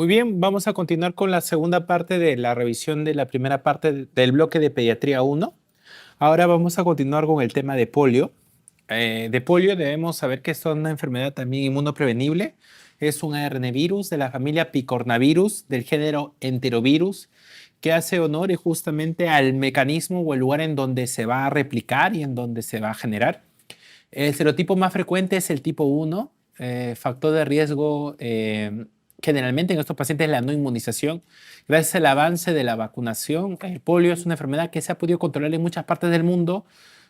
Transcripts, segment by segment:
Muy bien, vamos a continuar con la segunda parte de la revisión de la primera parte del bloque de Pediatría 1. Ahora vamos a continuar con el tema de polio. De polio debemos saber que es una enfermedad también inmunoprevenible. Es un ARN-virus de la familia Picornavirus del género Enterovirus que hace honor justamente al mecanismo o el lugar en donde se va a replicar y en donde se va a generar. El serotipo más frecuente es el tipo 1, factor de riesgo generalmente en estos pacientes es la no inmunización. Gracias al avance de la vacunación, el polio es una enfermedad que se ha podido controlar en muchas partes del mundo,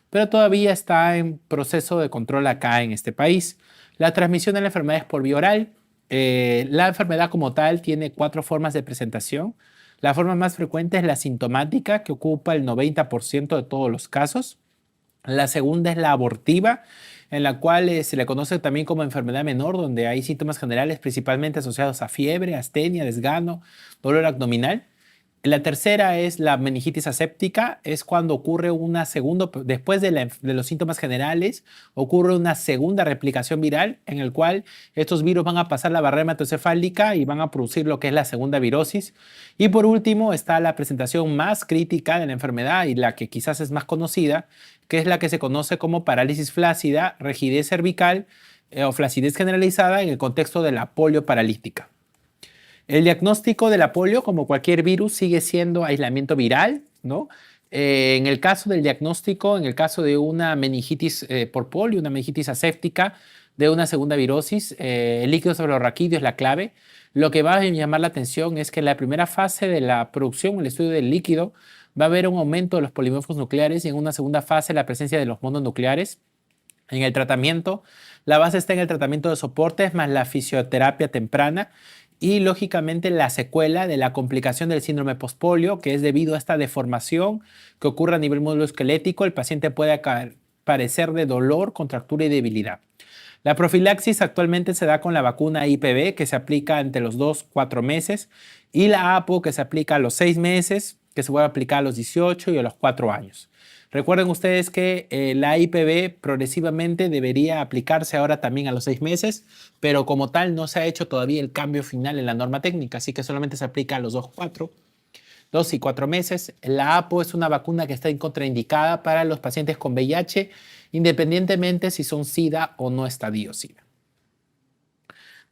pero todavía está en proceso de control acá en este país. La transmisión de la enfermedad es por vía oral. La enfermedad como tal tiene 4 formas de presentación. La forma más frecuente es la sintomática, que ocupa el 90% de todos los casos. La segunda es la abortiva, en la cual se le conoce también como enfermedad menor, donde hay síntomas generales principalmente asociados a fiebre, astenia, desgano, dolor abdominal. La tercera es la meningitis aséptica, es cuando ocurre una segunda, después de los síntomas generales, ocurre una segunda replicación viral en el cual estos virus van a pasar la barrera hematoencefálica y van a producir lo que es la segunda virosis. Y por último está la presentación más crítica de la enfermedad y la que quizás es más conocida, que es la que se conoce como parálisis flácida, rigidez cervical o flacidez generalizada en el contexto de la polio paralítica. El diagnóstico de la polio, como cualquier virus, sigue siendo aislamiento viral, ¿no? En el caso del diagnóstico, en el caso de una meningitis por polio, una meningitis aséptica, de una segunda virosis, el líquido cefalorraquídeo es la clave. Lo que va a llamar la atención es que en la primera fase de la producción, el estudio del líquido, va a haber un aumento de los polimorfos nucleares y en una segunda fase la presencia de los mononucleares. En el tratamiento, la base está en el tratamiento de soportes más la fisioterapia temprana y lógicamente la secuela de la complicación del síndrome postpolio, que es debido a esta deformación que ocurre a nivel musculoesquelético, el paciente puede padecer de dolor, contractura y debilidad. La profilaxis actualmente se da con la vacuna IPV, que se aplica entre los 2-4 meses, y la APO, que se aplica a los 6 meses, que se puede aplicar a los 18 y a los 4 años. Recuerden ustedes que la IPV progresivamente debería aplicarse ahora también a los 6 meses, pero como tal no se ha hecho todavía el cambio final en la norma técnica, así que solamente se aplica a los 2 y 4 meses. La APO es una vacuna que está contraindicada para los pacientes con VIH, independientemente si son SIDA o no estadio SIDA.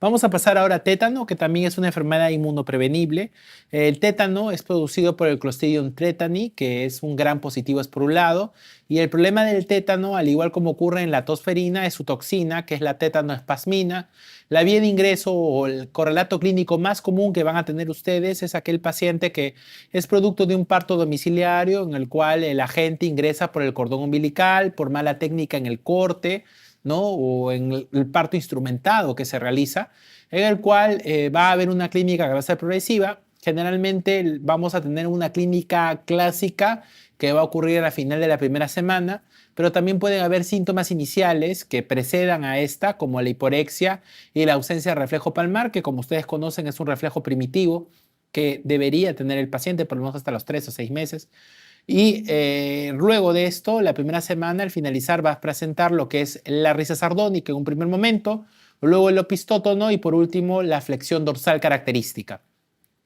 Vamos a pasar ahora a tétano, que también es una enfermedad inmunoprevenible. El tétano es producido por el Clostridium tetani, que es un gran positivo esporulado. Y el problema del tétano, al igual como ocurre en la tosferina, es su toxina, que es la tétanoespasmina. La vía de ingreso o el correlato clínico más común que van a tener ustedes es aquel paciente que es producto de un parto domiciliario en el cual el agente ingresa por el cordón umbilical, por mala técnica en el corte, ¿no? O en el parto instrumentado que se realiza, en el cual va a haber una clínica que va a ser progresiva. Generalmente vamos a tener una clínica clásica que va a ocurrir a final de la primera semana, pero también pueden haber síntomas iniciales que precedan a esta, como la hiporexia y la ausencia de reflejo palmar, que como ustedes conocen es un reflejo primitivo que debería tener el paciente por lo menos hasta los 3 o 6 meses. Y luego de esto, la primera semana, al finalizar, va a presentar lo que es la risa sardónica en un primer momento, luego el opistótono y por último la flexión dorsal característica.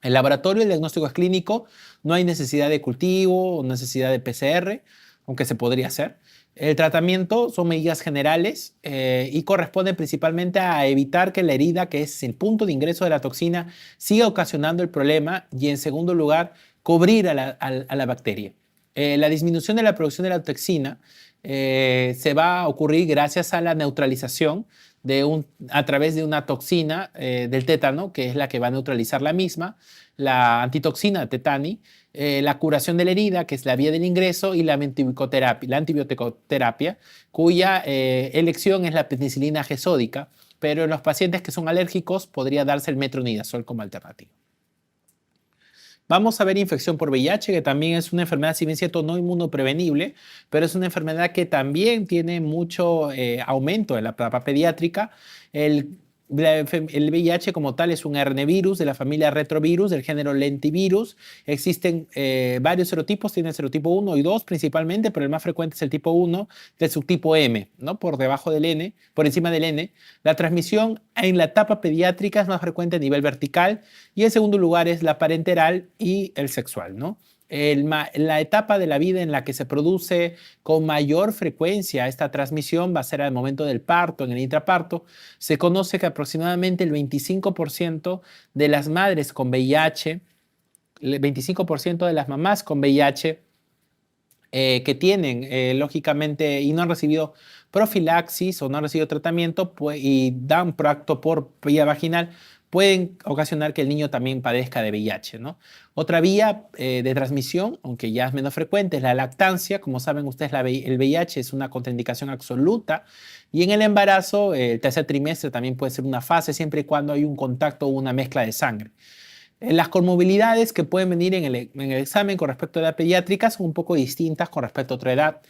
El laboratorio, el diagnóstico es clínico, no hay necesidad de cultivo o necesidad de PCR, aunque se podría hacer. El tratamiento son medidas generales y corresponden principalmente a evitar que la herida, que es el punto de ingreso de la toxina, siga ocasionando el problema y en segundo lugar, cubrir a la bacteria. La disminución de la producción de la toxina se va a ocurrir gracias a la neutralización a través de una toxina del tétano, que es la que va a neutralizar la misma, la antitoxina tetani, la curación de la herida, que es la vía del ingreso, y la antibioticoterapia, cuya elección es la penicilina G sódica, pero en los pacientes que son alérgicos podría darse el metronidazol como alternativa. Vamos a ver infección por VIH, que también es una enfermedad, si bien cierto, no inmunoprevenible, pero es una enfermedad que también tiene mucho aumento en la etapa pediátrica. El El VIH como tal es un RNvirus de la familia retrovirus del género lentivirus. Existen varios serotipos, tiene el serotipo 1 y 2 principalmente, pero el más frecuente es el tipo 1 del subtipo M, ¿no? Por debajo del N, por encima del N. La transmisión en la etapa pediátrica es más frecuente a nivel vertical y en segundo lugar es la parenteral y el sexual, ¿no? La etapa de la vida en la que se produce con mayor frecuencia esta transmisión va a ser al momento del parto, en el intraparto. Se conoce que aproximadamente el 25% de las madres con VIH, el 25% de las mamás con VIH que tienen, lógicamente, y no han recibido profilaxis o no han recibido tratamiento pues, y dan proacto por vía vaginal, pueden ocasionar que el niño también padezca de VIH, ¿no? Otra vía de transmisión, aunque ya es menos frecuente, es la lactancia. Como saben ustedes, el VIH es una contraindicación absoluta. Y en el embarazo, el tercer trimestre también puede ser una fase, siempre y cuando hay un contacto o una mezcla de sangre. Las comorbilidades que pueden venir en el examen con respecto a la pediátrica son un poco distintas con respecto a otra edad.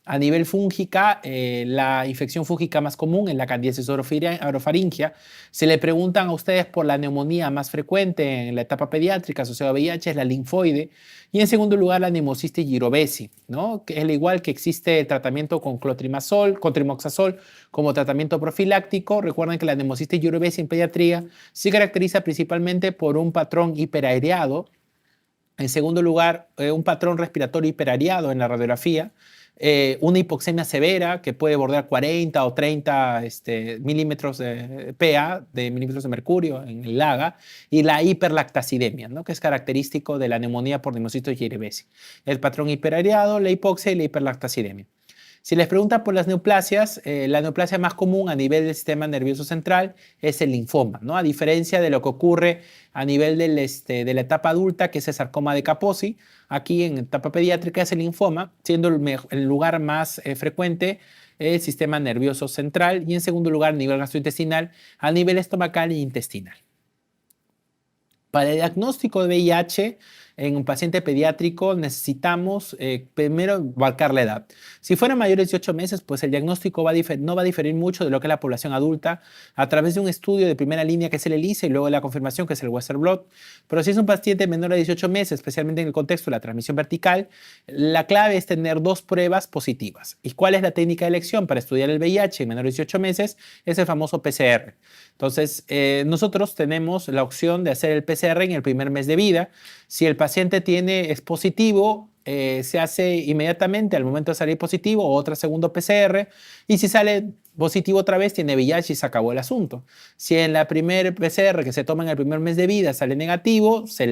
A nivel fúngica, la infección fúngica más común es la candidiasis orofaringia. Se le preguntan a ustedes por la neumonía más frecuente en la etapa pediátrica asociada a VIH, es la linfoide. Y en segundo lugar, la neumocistis girovesi, ¿no? Que es al igual que existe el tratamiento con clotrimazol, con trimoxazol como tratamiento profiláctico. Recuerden que la neumocistis girovesi en pediatría se caracteriza principalmente por un patrón hiperareado. En segundo lugar, un patrón respiratorio hiperareado en la radiografía. Una hipoxemia severa que puede bordar 40 o 30 milímetros de PA, de milímetros de mercurio en el LAGA, y la hiperlactacidemia, ¿no? Que es característico de la neumonía por neumocisto girovesi. El patrón hiperareado, la hipoxia y la hiperlactacidemia. Si les preguntan por las neoplasias, la neoplasia más común a nivel del sistema nervioso central es el linfoma, ¿no? A diferencia de lo que ocurre a nivel de la etapa adulta, que es el sarcoma de Kaposi, aquí en etapa pediátrica es el linfoma, siendo el lugar más frecuente el sistema nervioso central y en segundo lugar a nivel gastrointestinal, a nivel estomacal e intestinal. Para el diagnóstico de VIH en un paciente pediátrico necesitamos primero marcar la edad. Si fueran mayores de 8 meses, pues el diagnóstico no va a diferir mucho de lo que es la población adulta a través de un estudio de primera línea que es el ELISA y luego la confirmación que es el Western Blot. Pero si es un paciente menor de 18 meses, especialmente en el contexto de la transmisión vertical, la clave es tener 2 pruebas positivas. ¿Y cuál es la técnica de elección para estudiar el VIH en menores de 18 meses? Es el famoso PCR. Entonces, nosotros tenemos la opción de hacer el PCR en el primer mes de vida. Si el paciente es positivo, se hace inmediatamente al momento de salir positivo otra segundo PCR. Y si sale positivo otra vez, tiene VIH y se acabó el asunto. Si en la primer PCR que se toma en el primer mes de vida sale negativo, se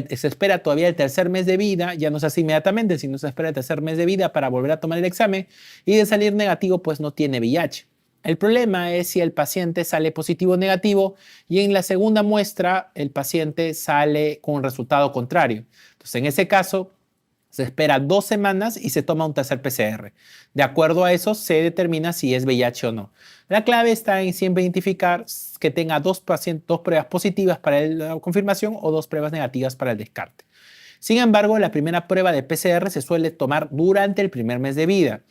espera todavía el tercer mes de vida, ya no se hace inmediatamente, sino se espera el tercer mes de vida para volver a tomar el examen. Y de salir negativo, pues no tiene VIH. El problema es si el paciente sale positivo o negativo y en la segunda muestra el paciente sale con un resultado contrario. Entonces, en ese caso, se espera 2 semanas y se toma un tercer PCR. De acuerdo a eso, se determina si es VIH o no. La clave está en siempre identificar que tenga 2 pruebas positivas para la confirmación o 2 pruebas negativas para el descarte. Sin embargo, la primera prueba de PCR se suele tomar durante el primer mes de vida.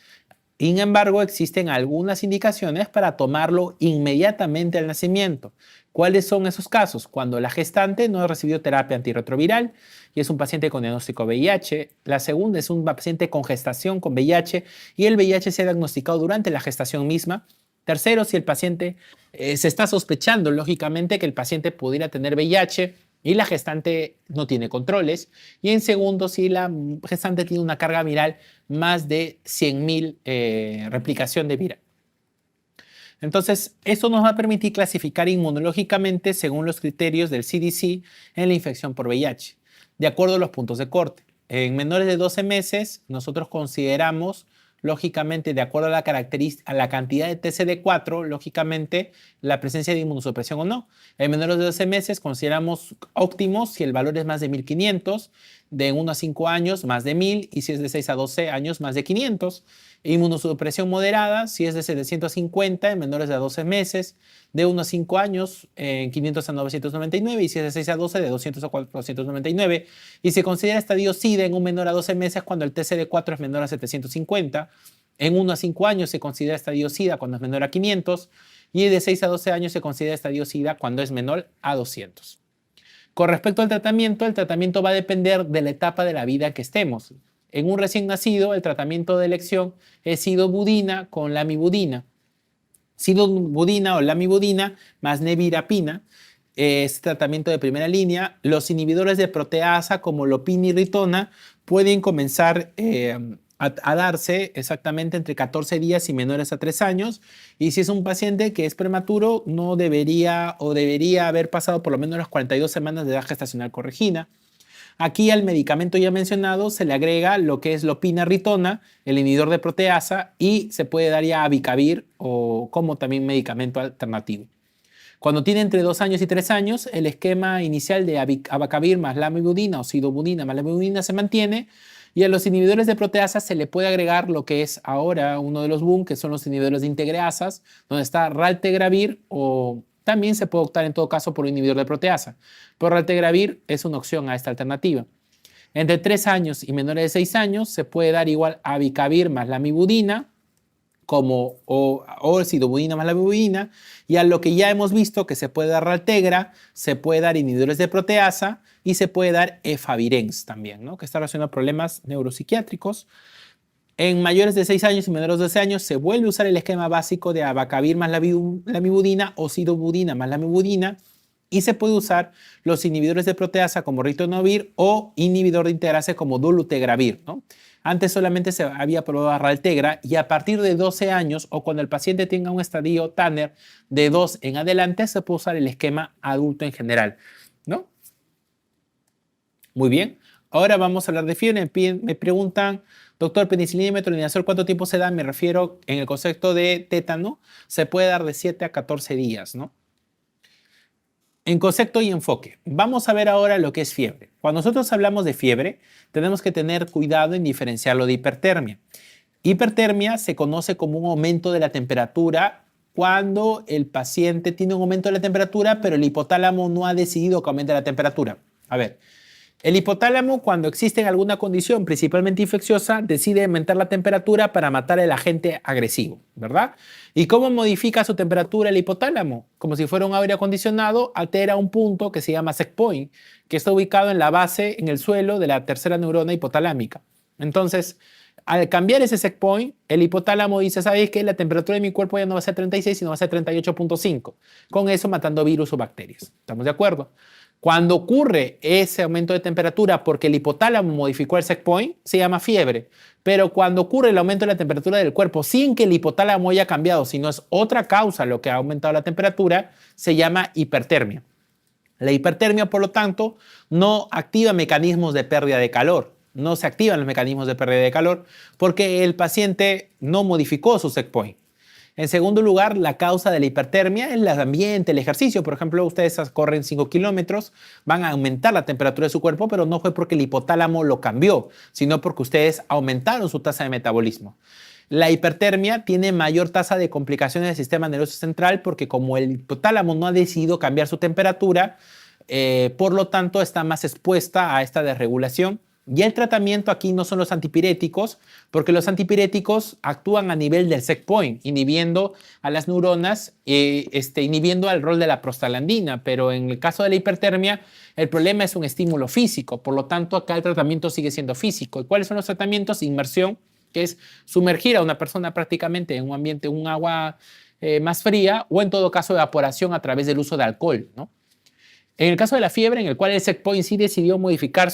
Sin embargo, existen algunas indicaciones para tomarlo inmediatamente al nacimiento. ¿Cuáles son esos casos? Cuando la gestante no ha recibido terapia antirretroviral y es un paciente con diagnóstico VIH. La segunda es un paciente con gestación con VIH y el VIH se ha diagnosticado durante la gestación misma. Tercero, si el paciente se está sospechando, lógicamente, que el paciente pudiera tener VIH y la gestante no tiene controles. Y en segundo, si la gestante tiene una carga viral más de 100.000 replicación de viral. Entonces, esto nos va a permitir clasificar inmunológicamente según los criterios del CDC en la infección por VIH, de acuerdo a los puntos de corte. En menores de 12 meses, nosotros consideramos, lógicamente, de acuerdo a la cantidad de TCD4, lógicamente, la presencia de inmunosupresión o no. En menores de 12 meses consideramos óptimos si el valor es más de 1500, de 1 a 5 años más de 1000 y si es de 6 a 12 años más de 500. Inmunosupresión moderada si es de 750 en menores de 12 meses, de 1 a 5 años en 500 a 999 y si es de 6 a 12 de 200 a 499. Y se considera estadio SIDA en un menor a 12 meses cuando el TCD4 es menor a 750. En 1 a 5 años se considera estadio SIDA cuando es menor a 500. y de 6 a 12 años se considera estadio SIDA cuando es menor a 200. Con respecto al tratamiento, el tratamiento va a depender de la etapa de la vida que estemos. En un recién nacido, el tratamiento de elección es sidobudina con lamivudina. Sidobudina o lamivudina más nevirapina es tratamiento de primera línea. Los inhibidores de proteasa como lopinirritona pueden comenzar a darse exactamente entre 14 días y menores a 3 años. Y si es un paciente que es prematuro, no debería o debería haber pasado por lo menos las 42 semanas de edad gestacional corregida. Aquí al medicamento ya mencionado se le agrega lo que es lopinirritona, el inhibidor de proteasa, y se puede dar ya abicavir o como también medicamento alternativo. Cuando tiene entre 2 años y 3 años, el esquema inicial de abacavir más lamivudina o sidobudina más lamivudina se mantiene, y a los inhibidores de proteasa se le puede agregar lo que es ahora uno de los boom, que son los inhibidores de integreasas, donde está raltegravir, o también se puede optar en todo caso por un inhibidor de proteasa. Pero raltegravir es una opción a esta alternativa. Entre 3 años y menores de 6 años se puede dar igual abicavir más lamivudina, como o sidobudina más lamivudina, y a lo que ya hemos visto que se puede dar Raltegra, se puede dar inhibidores de proteasa y se puede dar efavirenz también, ¿no? Que está relacionado a problemas neuropsiquiátricos. En mayores de 6 años y menores de 12 años se vuelve a usar el esquema básico de abacavir más lamivudina o sidobudina más lamivudina, y se puede usar los inhibidores de proteasa como ritonavir o inhibidor de integrasa como dolutegravir, ¿no? Antes solamente se había probado Raltegra, y a partir de 12 años o cuando el paciente tenga un estadio Tanner de 2 en adelante se puede usar el esquema adulto en general, ¿no? Muy bien. Ahora vamos a hablar de fiebre. Me preguntan, doctor, penicilina y metronidazol, ¿cuánto tiempo se da? Me refiero en el concepto de tétano, se puede dar de 7 a 14 días, ¿no? En concepto y enfoque, vamos a ver ahora lo que es fiebre. Cuando nosotros hablamos de fiebre, tenemos que tener cuidado en diferenciarlo de hipertermia. Hipertermia se conoce como un aumento de la temperatura cuando el paciente tiene un aumento de la temperatura, pero el hipotálamo no ha decidido que aumente la temperatura. A ver, el hipotálamo, cuando existe en alguna condición, principalmente infecciosa, decide aumentar la temperatura para matar al agente agresivo, ¿verdad? ¿Y cómo modifica su temperatura el hipotálamo? Como si fuera un aire acondicionado, altera un punto que se llama set point, que está ubicado en la base, en el suelo de la tercera neurona hipotalámica. Entonces, al cambiar ese set point, el hipotálamo dice, ¿sabes qué? La temperatura de mi cuerpo ya no va a ser 36, sino va a ser 38.5. Con eso matando virus o bacterias. ¿Estamos de acuerdo? Cuando ocurre ese aumento de temperatura porque el hipotálamo modificó el set point, se llama fiebre. Pero cuando ocurre el aumento de la temperatura del cuerpo sin que el hipotálamo haya cambiado, sino es otra causa lo que ha aumentado la temperatura, se llama hipertermia. La hipertermia, por lo tanto, no activa mecanismos de pérdida de calor. No se activan los mecanismos de pérdida de calor porque el paciente no modificó su set point. En segundo lugar, la causa de la hipertermia es el ambiente, el ejercicio. Por ejemplo, ustedes corren 5 kilómetros, van a aumentar la temperatura de su cuerpo, pero no fue porque el hipotálamo lo cambió, sino porque ustedes aumentaron su tasa de metabolismo. La hipertermia tiene mayor tasa de complicaciones del sistema nervioso central porque como el hipotálamo no ha decidido cambiar su temperatura, por lo tanto está más expuesta a esta desregulación. Y el tratamiento aquí no son los antipiréticos, porque los antipiréticos actúan a nivel del set point, inhibiendo a las neuronas, inhibiendo el rol de la prostaglandina, pero en el caso de la hipertermia, el problema es un estímulo físico, por lo tanto acá el tratamiento sigue siendo físico. ¿Y cuáles son los tratamientos? Inmersión, que es sumergir a una persona prácticamente en un ambiente, un agua más fría, o en todo caso evaporación a través del uso de alcohol, ¿no? En el caso de la fiebre, en el cual el set point sí decidió modificar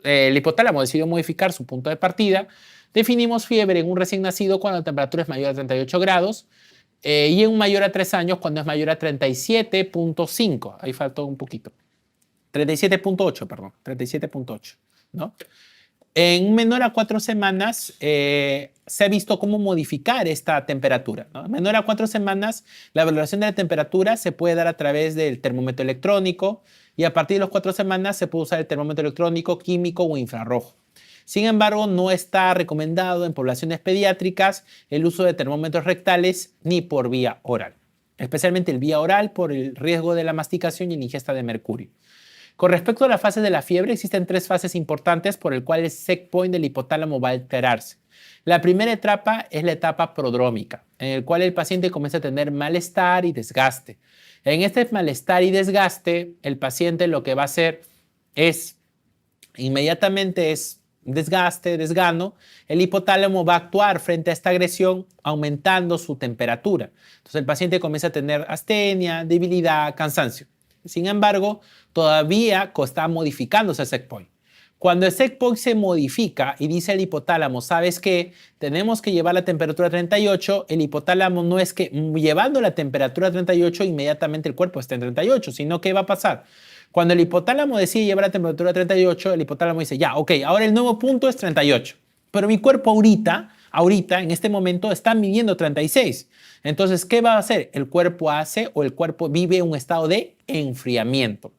el hipotálamo decidió modificar su punto de partida, definimos fiebre en un recién nacido cuando la temperatura es mayor a 38 grados y en un mayor a 3 años cuando es mayor a 37.5. Ahí faltó un poquito. 37.8, perdón. 37.8, ¿no? En un menor a 4 semanas se ha visto cómo modificar esta temperatura, ¿no? En menor a 4 semanas, la valoración de la temperatura se puede dar a través del termómetro electrónico y a partir de las 4 semanas se puede usar el termómetro electrónico, químico o infrarrojo. Sin embargo, no está recomendado en poblaciones pediátricas el uso de termómetros rectales ni por vía oral, especialmente el vía oral por el riesgo de la masticación y la ingesta de mercurio. Con respecto a las fases de la fiebre, existen 3 fases importantes por el cual el set point del hipotálamo va a alterarse. La primera etapa es la etapa prodrómica, en el cual el paciente comienza a tener malestar y desgaste. En este malestar y desgaste, el paciente lo que va a hacer es, inmediatamente es desgaste, desgano, el hipotálamo va a actuar frente a esta agresión aumentando su temperatura. Entonces el paciente comienza a tener astenia, debilidad, cansancio. Sin embargo, todavía está modificándose el set point. Cuando el set point se modifica y dice el hipotálamo, ¿sabes qué? Tenemos que llevar la temperatura a 38, el hipotálamo no es que llevando la temperatura a 38 inmediatamente el cuerpo esté en 38, sino ¿qué va a pasar? Cuando el hipotálamo decide llevar la temperatura a 38, el hipotálamo dice, ya, ok, ahora el nuevo punto es 38, pero mi cuerpo ahorita, en este momento, está midiendo 36. Entonces, ¿qué va a hacer? El cuerpo vive un estado de enfriamiento.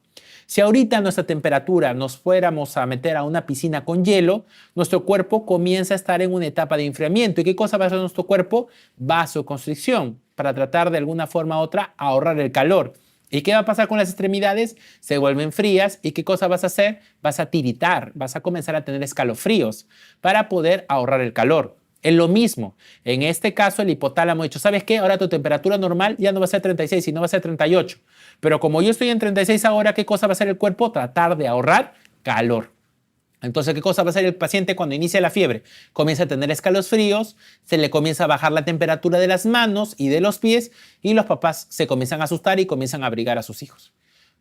Si ahorita nuestra temperatura nos fuéramos a meter a una piscina con hielo, nuestro cuerpo comienza a estar en una etapa de enfriamiento. ¿Y qué cosa va a hacer nuestro cuerpo? Vasoconstricción, para tratar de alguna forma u otra ahorrar el calor. ¿Y qué va a pasar con las extremidades? Se vuelven frías. ¿Y qué cosa vas a hacer? Vas a tiritar, vas a comenzar a tener escalofríos para poder ahorrar el calor. Es lo mismo. En este caso, el hipotálamo ha dicho, ¿sabes qué? Ahora tu temperatura normal ya no va a ser 36, sino va a ser 38. Pero como yo estoy en 36 ahora, ¿qué cosa va a hacer el cuerpo? Tratar de ahorrar calor. Entonces, ¿qué cosa va a hacer el paciente cuando inicia la fiebre? Comienza a tener escalofríos, se le comienza a bajar la temperatura de las manos y de los pies y los papás se comienzan a asustar y comienzan a abrigar a sus hijos.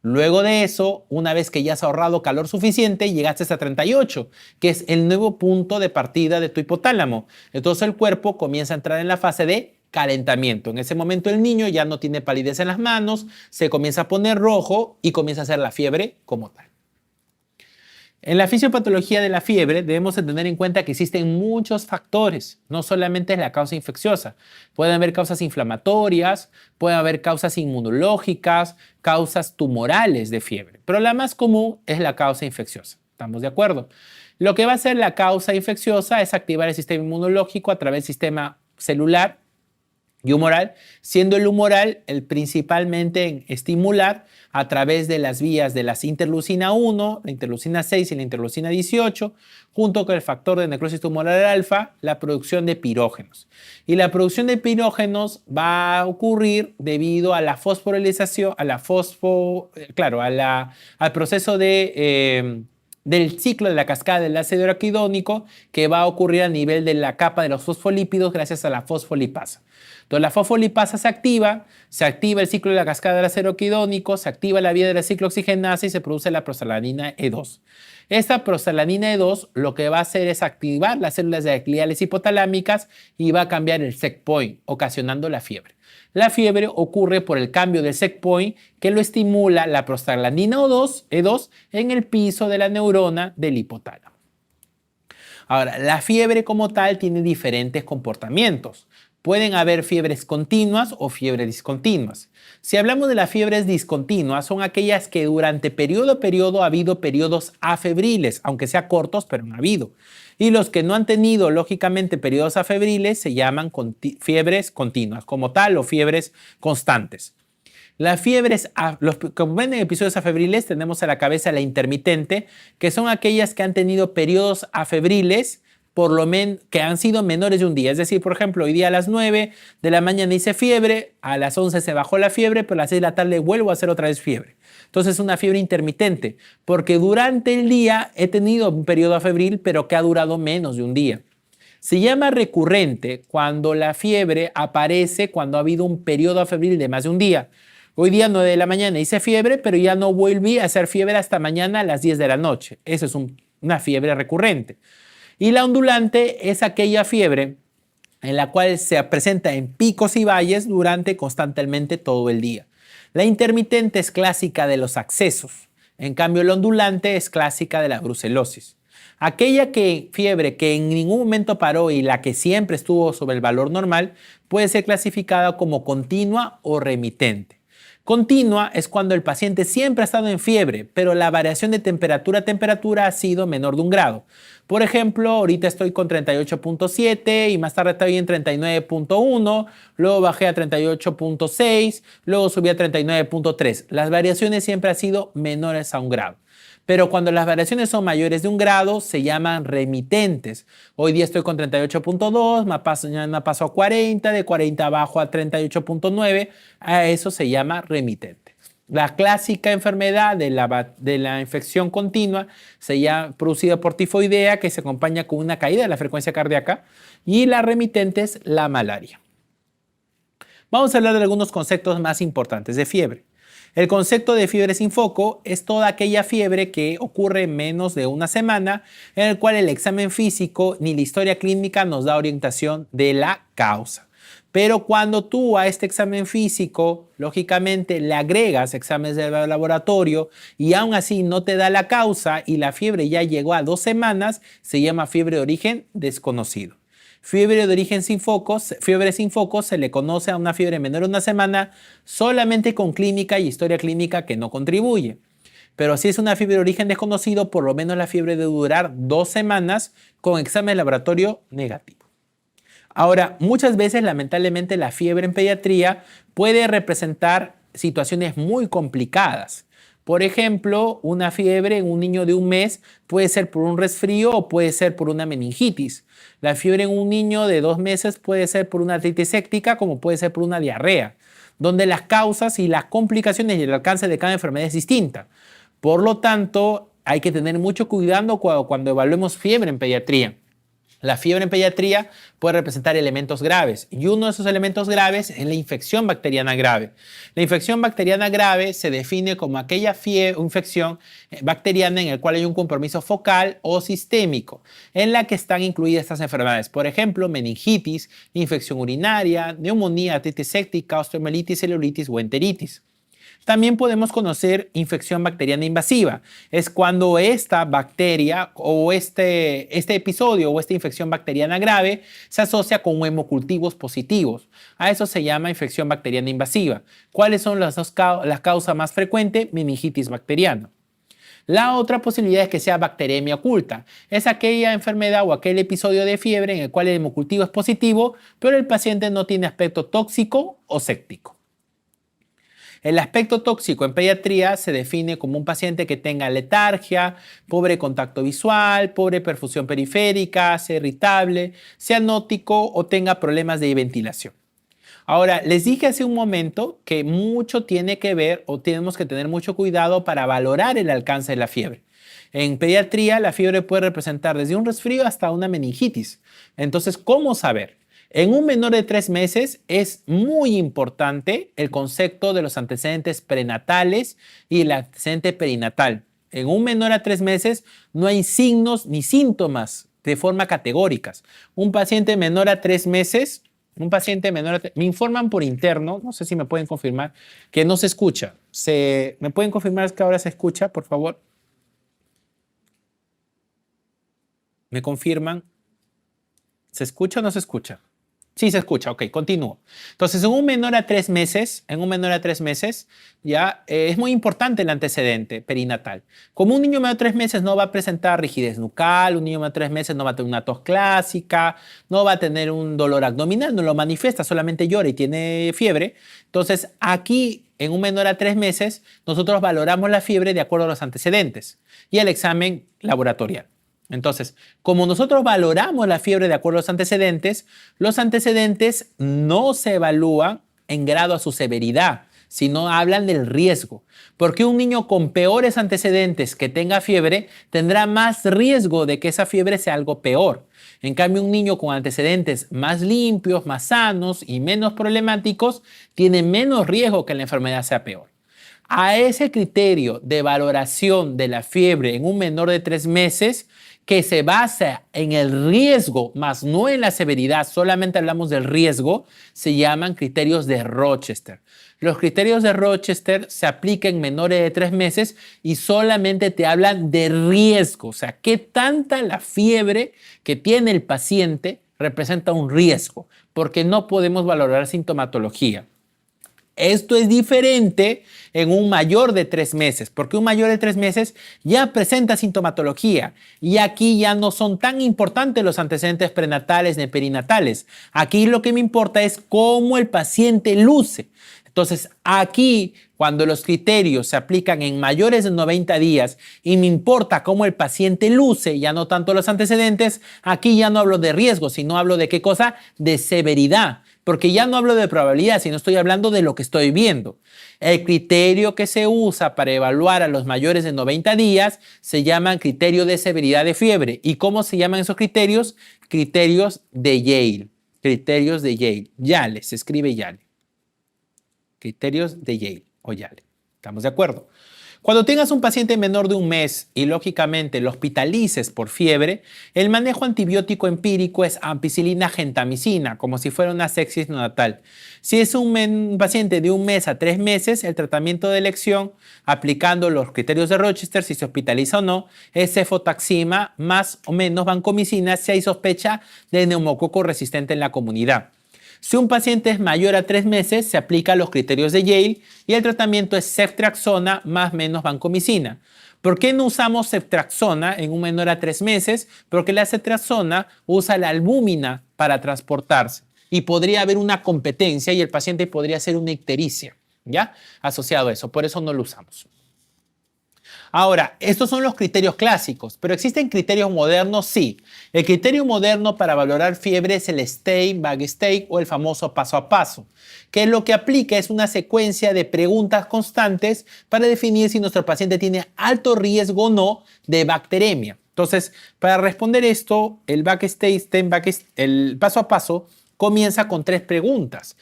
Luego de eso, una vez que ya has ahorrado calor suficiente, llegaste a 38, que es el nuevo punto de partida de tu hipotálamo. Entonces el cuerpo comienza a entrar en la fase de calentamiento. En ese momento el niño ya no tiene palidez en las manos, se comienza a poner rojo y comienza a hacer la fiebre como tal. En la fisiopatología de la fiebre debemos tener en cuenta que existen muchos factores, no solamente es la causa infecciosa. Pueden haber causas inflamatorias, pueden haber causas inmunológicas, causas tumorales de fiebre, pero la más común es la causa infecciosa. ¿Estamos de acuerdo? Lo que va a hacer la causa infecciosa es activar el sistema inmunológico a través del sistema celular y humoral, siendo el humoral el principalmente en estimular a través de las vías de la interleucina 1, la interleucina 6 y la interleucina 18, junto con el factor de necrosis tumoral alfa, la producción de pirógenos. Y la producción de pirógenos va a ocurrir debido a la fosforilización, al proceso del ciclo de la cascada del ácido araquidónico que va a ocurrir a nivel de la capa de los fosfolípidos gracias a la fosfolipasa. Entonces la fosfolipasa se activa el ciclo de la cascada del ácido araquidónico, se activa la vía de la ciclooxigenasa y se produce la prostaglandina E2. Esta prostaglandina E2 lo que va a hacer es activar las células gliales hipotalámicas y va a cambiar el set point, ocasionando la fiebre. La fiebre ocurre por el cambio del set point que lo estimula la prostaglandina E2 en el piso de la neurona del hipotálamo. Ahora, la fiebre como tal tiene diferentes comportamientos. Pueden haber fiebres continuas o fiebres discontinuas. Si hablamos de las fiebres discontinuas, son aquellas que durante periodo a periodo ha habido periodos afebriles, aunque sea cortos, pero han habido. Y los que no han tenido, lógicamente, periodos afebriles se llaman fiebres continuas, como tal, o fiebres constantes. Las fiebres, como ven en episodios afebriles, tenemos a la cabeza la intermitente, que son aquellas que han tenido periodos afebriles que han sido menores de un día. Es decir, por ejemplo, hoy día a las 9 de la mañana hice fiebre, a las 11 se bajó la fiebre, pero a las 6 de la tarde vuelvo a hacer otra vez fiebre. Entonces es una fiebre intermitente, porque durante el día he tenido un periodo febril, pero que ha durado menos de un día. Se llama recurrente cuando la fiebre aparece cuando ha habido un periodo febril de más de un día. Hoy día 9 de la mañana hice fiebre, pero ya no volví a hacer fiebre hasta mañana a las 10 de la noche. Eso es una fiebre recurrente. Y la ondulante es aquella fiebre en la cual se presenta en picos y valles durante constantemente todo el día. La intermitente es clásica de los accesos. En cambio, la ondulante es clásica de la brucelosis. Aquella fiebre que en ningún momento paró y la que siempre estuvo sobre el valor normal puede ser clasificada como continua o remitente. Continua es cuando el paciente siempre ha estado en fiebre, pero la variación de temperatura a temperatura ha sido menor de 1 grado. Por ejemplo, ahorita estoy con 38.7 y más tarde estoy en 39.1, luego bajé a 38.6, luego subí a 39.3. Las variaciones siempre han sido menores a 1 grado. Pero cuando las variaciones son mayores de 1 grado, se llaman remitentes. Hoy día estoy con 38.2, mañana paso a 40, de 40 bajo a 38.9, a eso se llama remitente. La clásica enfermedad de la infección continua se llama producida por tifoidea, que se acompaña con una caída de la frecuencia cardíaca, y la remitente es la malaria. Vamos a hablar de algunos conceptos más importantes de fiebre. El concepto de fiebre sin foco es toda aquella fiebre que ocurre en menos de una semana, en el cual el examen físico ni la historia clínica nos da orientación de la causa. Pero cuando tú a este examen físico, lógicamente, le agregas exámenes de laboratorio y aún así no te da la causa y la fiebre ya llegó a 2 semanas, se llama fiebre de origen desconocido. Fiebre de origen sin focos, fiebre sin focos se le conoce a una fiebre menor de una semana solamente con clínica y historia clínica que no contribuye. Pero si es una fiebre de origen desconocido, por lo menos la fiebre debe durar 2 semanas con examen de laboratorio negativo. Ahora, muchas veces, lamentablemente, la fiebre en pediatría puede representar situaciones muy complicadas. Por ejemplo, una fiebre en un niño de 1 mes puede ser por un resfrío o puede ser por una meningitis. La fiebre en un niño de 2 meses puede ser por una artritis séptica, como puede ser por una diarrea, donde las causas y las complicaciones y el alcance de cada enfermedad es distinta. Por lo tanto, hay que tener mucho cuidado cuando evaluemos fiebre en pediatría. La fiebre en pediatría puede representar elementos graves y uno de esos elementos graves es la infección bacteriana grave. La infección bacteriana grave se define como aquella infección bacteriana en la cual hay un compromiso focal o sistémico, en la que están incluidas estas enfermedades. Por ejemplo, meningitis, infección urinaria, neumonía, artritis séptica, osteomielitis, celulitis o enteritis. También podemos conocer infección bacteriana invasiva. Es cuando esta bacteria o este episodio o esta infección bacteriana grave se asocia con hemocultivos positivos. A eso se llama infección bacteriana invasiva. ¿Cuáles son las causas más frecuentes? Meningitis bacteriana. La otra posibilidad es que sea bacteremia oculta. Es aquella enfermedad o aquel episodio de fiebre en el cual el hemocultivo es positivo, pero el paciente no tiene aspecto tóxico o séptico. El aspecto tóxico en pediatría se define como un paciente que tenga letargia, pobre contacto visual, pobre perfusión periférica, sea irritable, sea anótico o tenga problemas de ventilación. Ahora, les dije hace un momento que mucho tiene que ver o tenemos que tener mucho cuidado para valorar el alcance de la fiebre. En pediatría, la fiebre puede representar desde un resfrío hasta una meningitis. Entonces, ¿cómo saber? En un menor de 3 meses es muy importante el concepto de los antecedentes prenatales y el antecedente perinatal. En un menor a 3 meses no hay signos ni síntomas de forma categóricas. Un paciente menor a 3 meses, me informan por interno, no sé si me pueden confirmar, que no se escucha. ¿Me pueden confirmar que ahora se escucha, por favor? ¿Me confirman? ¿Se escucha o no se escucha? Sí se escucha, ok, continúo. Entonces, en un menor a 3 meses, ya es muy importante el antecedente perinatal. Como un niño menor a 3 meses no va a presentar rigidez nucal, un niño menor a 3 meses no va a tener una tos clásica, no va a tener un dolor abdominal, no lo manifiesta, solamente llora y tiene fiebre. Entonces, aquí, en un menor a 3 meses, nosotros valoramos la fiebre de acuerdo a los antecedentes y el examen laboratorial. Entonces, como nosotros valoramos la fiebre de acuerdo a los antecedentes no se evalúan en grado a su severidad, sino hablan del riesgo. Porque un niño con peores antecedentes que tenga fiebre tendrá más riesgo de que esa fiebre sea algo peor. En cambio, un niño con antecedentes más limpios, más sanos y menos problemáticos tiene menos riesgo que la enfermedad sea peor. A ese criterio de valoración de la fiebre en un menor de 3 meses, que se basa en el riesgo, más no en la severidad, solamente hablamos del riesgo, se llaman criterios de Rochester. Los criterios de Rochester se aplican en menores de 3 meses y solamente te hablan de riesgo, o sea, qué tanta la fiebre que tiene el paciente representa un riesgo, porque no podemos valorar sintomatología. Esto es diferente en un mayor de 3 meses, porque un mayor de 3 meses ya presenta sintomatología y aquí ya no son tan importantes los antecedentes prenatales ni perinatales. Aquí lo que me importa es cómo el paciente luce. Entonces, aquí, cuando los criterios se aplican en mayores de 90 días y me importa cómo el paciente luce, ya no tanto los antecedentes, aquí ya no hablo de riesgo, sino hablo de qué cosa, de severidad. Porque ya no hablo de probabilidad, sino estoy hablando de lo que estoy viendo. El criterio que se usa para evaluar a los mayores de 90 días se llama criterio de severidad de fiebre. ¿Y cómo se llaman esos criterios? Criterios de Yale. Criterios de Yale. Yale, se escribe Yale. Criterios de Yale o Yale. ¿Estamos de acuerdo? Cuando tengas un paciente menor de un mes y lógicamente lo hospitalices por fiebre, el manejo antibiótico empírico es ampicilina gentamicina, como si fuera una sepsis neonatal. Si es un paciente de un mes a 3 meses, el tratamiento de elección, aplicando los criterios de Rochester, si se hospitaliza o no, es cefotaxima más o menos vancomicina si hay sospecha de neumococo resistente en la comunidad. Si un paciente es mayor a 3 meses, se aplican los criterios de Yale y el tratamiento es ceftriaxona más menos vancomicina. ¿Por qué no usamos ceftriaxona en un menor a 3 meses? Porque la ceftriaxona usa la albúmina para transportarse y podría haber una competencia y el paciente podría hacer una ictericia, ¿ya? Asociado a eso, por eso no lo usamos. Ahora, estos son los criterios clásicos, pero ¿existen criterios modernos? Sí. El criterio moderno para valorar fiebre es el STAI, BAG-STAI o el famoso paso a paso, que lo que aplica es una secuencia de preguntas constantes para definir si nuestro paciente tiene alto riesgo o no de bacteremia. Entonces, para responder esto, el BAG-STAI, el paso a paso, comienza con 3 preguntas,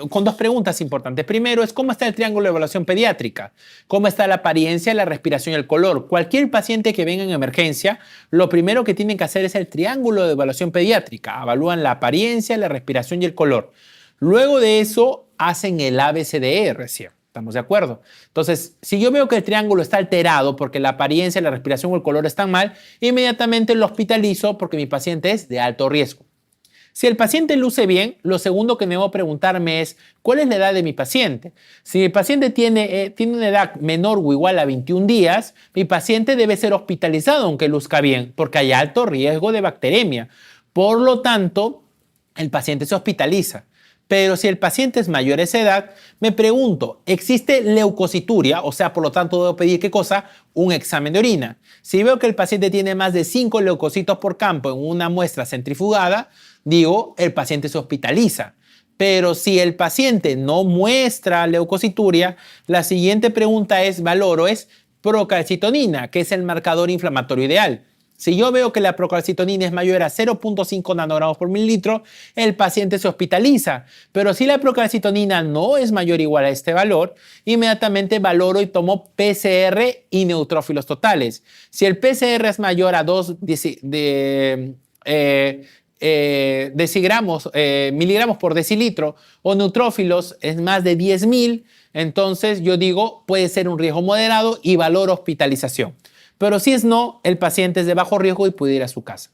con 2 preguntas importantes. Primero es ¿cómo está el triángulo de evaluación pediátrica? ¿Cómo está la apariencia, la respiración y el color? Cualquier paciente que venga en emergencia, lo primero que tienen que hacer es el triángulo de evaluación pediátrica. Evalúan la apariencia, la respiración y el color. Luego de eso hacen el ABCDE recién. ¿Estamos de acuerdo? Entonces, si yo veo que el triángulo está alterado porque la apariencia, la respiración o el color están mal, inmediatamente lo hospitalizo porque mi paciente es de alto riesgo. Si el paciente luce bien, lo segundo que debo preguntarme es ¿cuál es la edad de mi paciente? Si mi paciente tiene una edad menor o igual a 21 días, mi paciente debe ser hospitalizado aunque luzca bien, porque hay alto riesgo de bacteremia. Por lo tanto, el paciente se hospitaliza. Pero si el paciente es mayor a esa edad, me pregunto, ¿existe leucocituria? O sea, por lo tanto, debo pedir ¿qué cosa? Un examen de orina. Si veo que el paciente tiene más de 5 leucocitos por campo en una muestra centrifugada, digo, el paciente se hospitaliza. Pero si el paciente no muestra leucocituria, la siguiente pregunta es, valoro, es procalcitonina, que es el marcador inflamatorio ideal. Si yo veo que la procalcitonina es mayor a 0.5 nanogramos por mililitro, el paciente se hospitaliza. Pero si la procalcitonina no es mayor o igual a este valor, inmediatamente valoro y tomo PCR y neutrófilos totales. Si el PCR es mayor a 2 miligramos por decilitro o neutrófilos es más de 10.000, entonces yo digo puede ser un riesgo moderado y valoro hospitalización. Pero si es no, el paciente es de bajo riesgo y puede ir a su casa.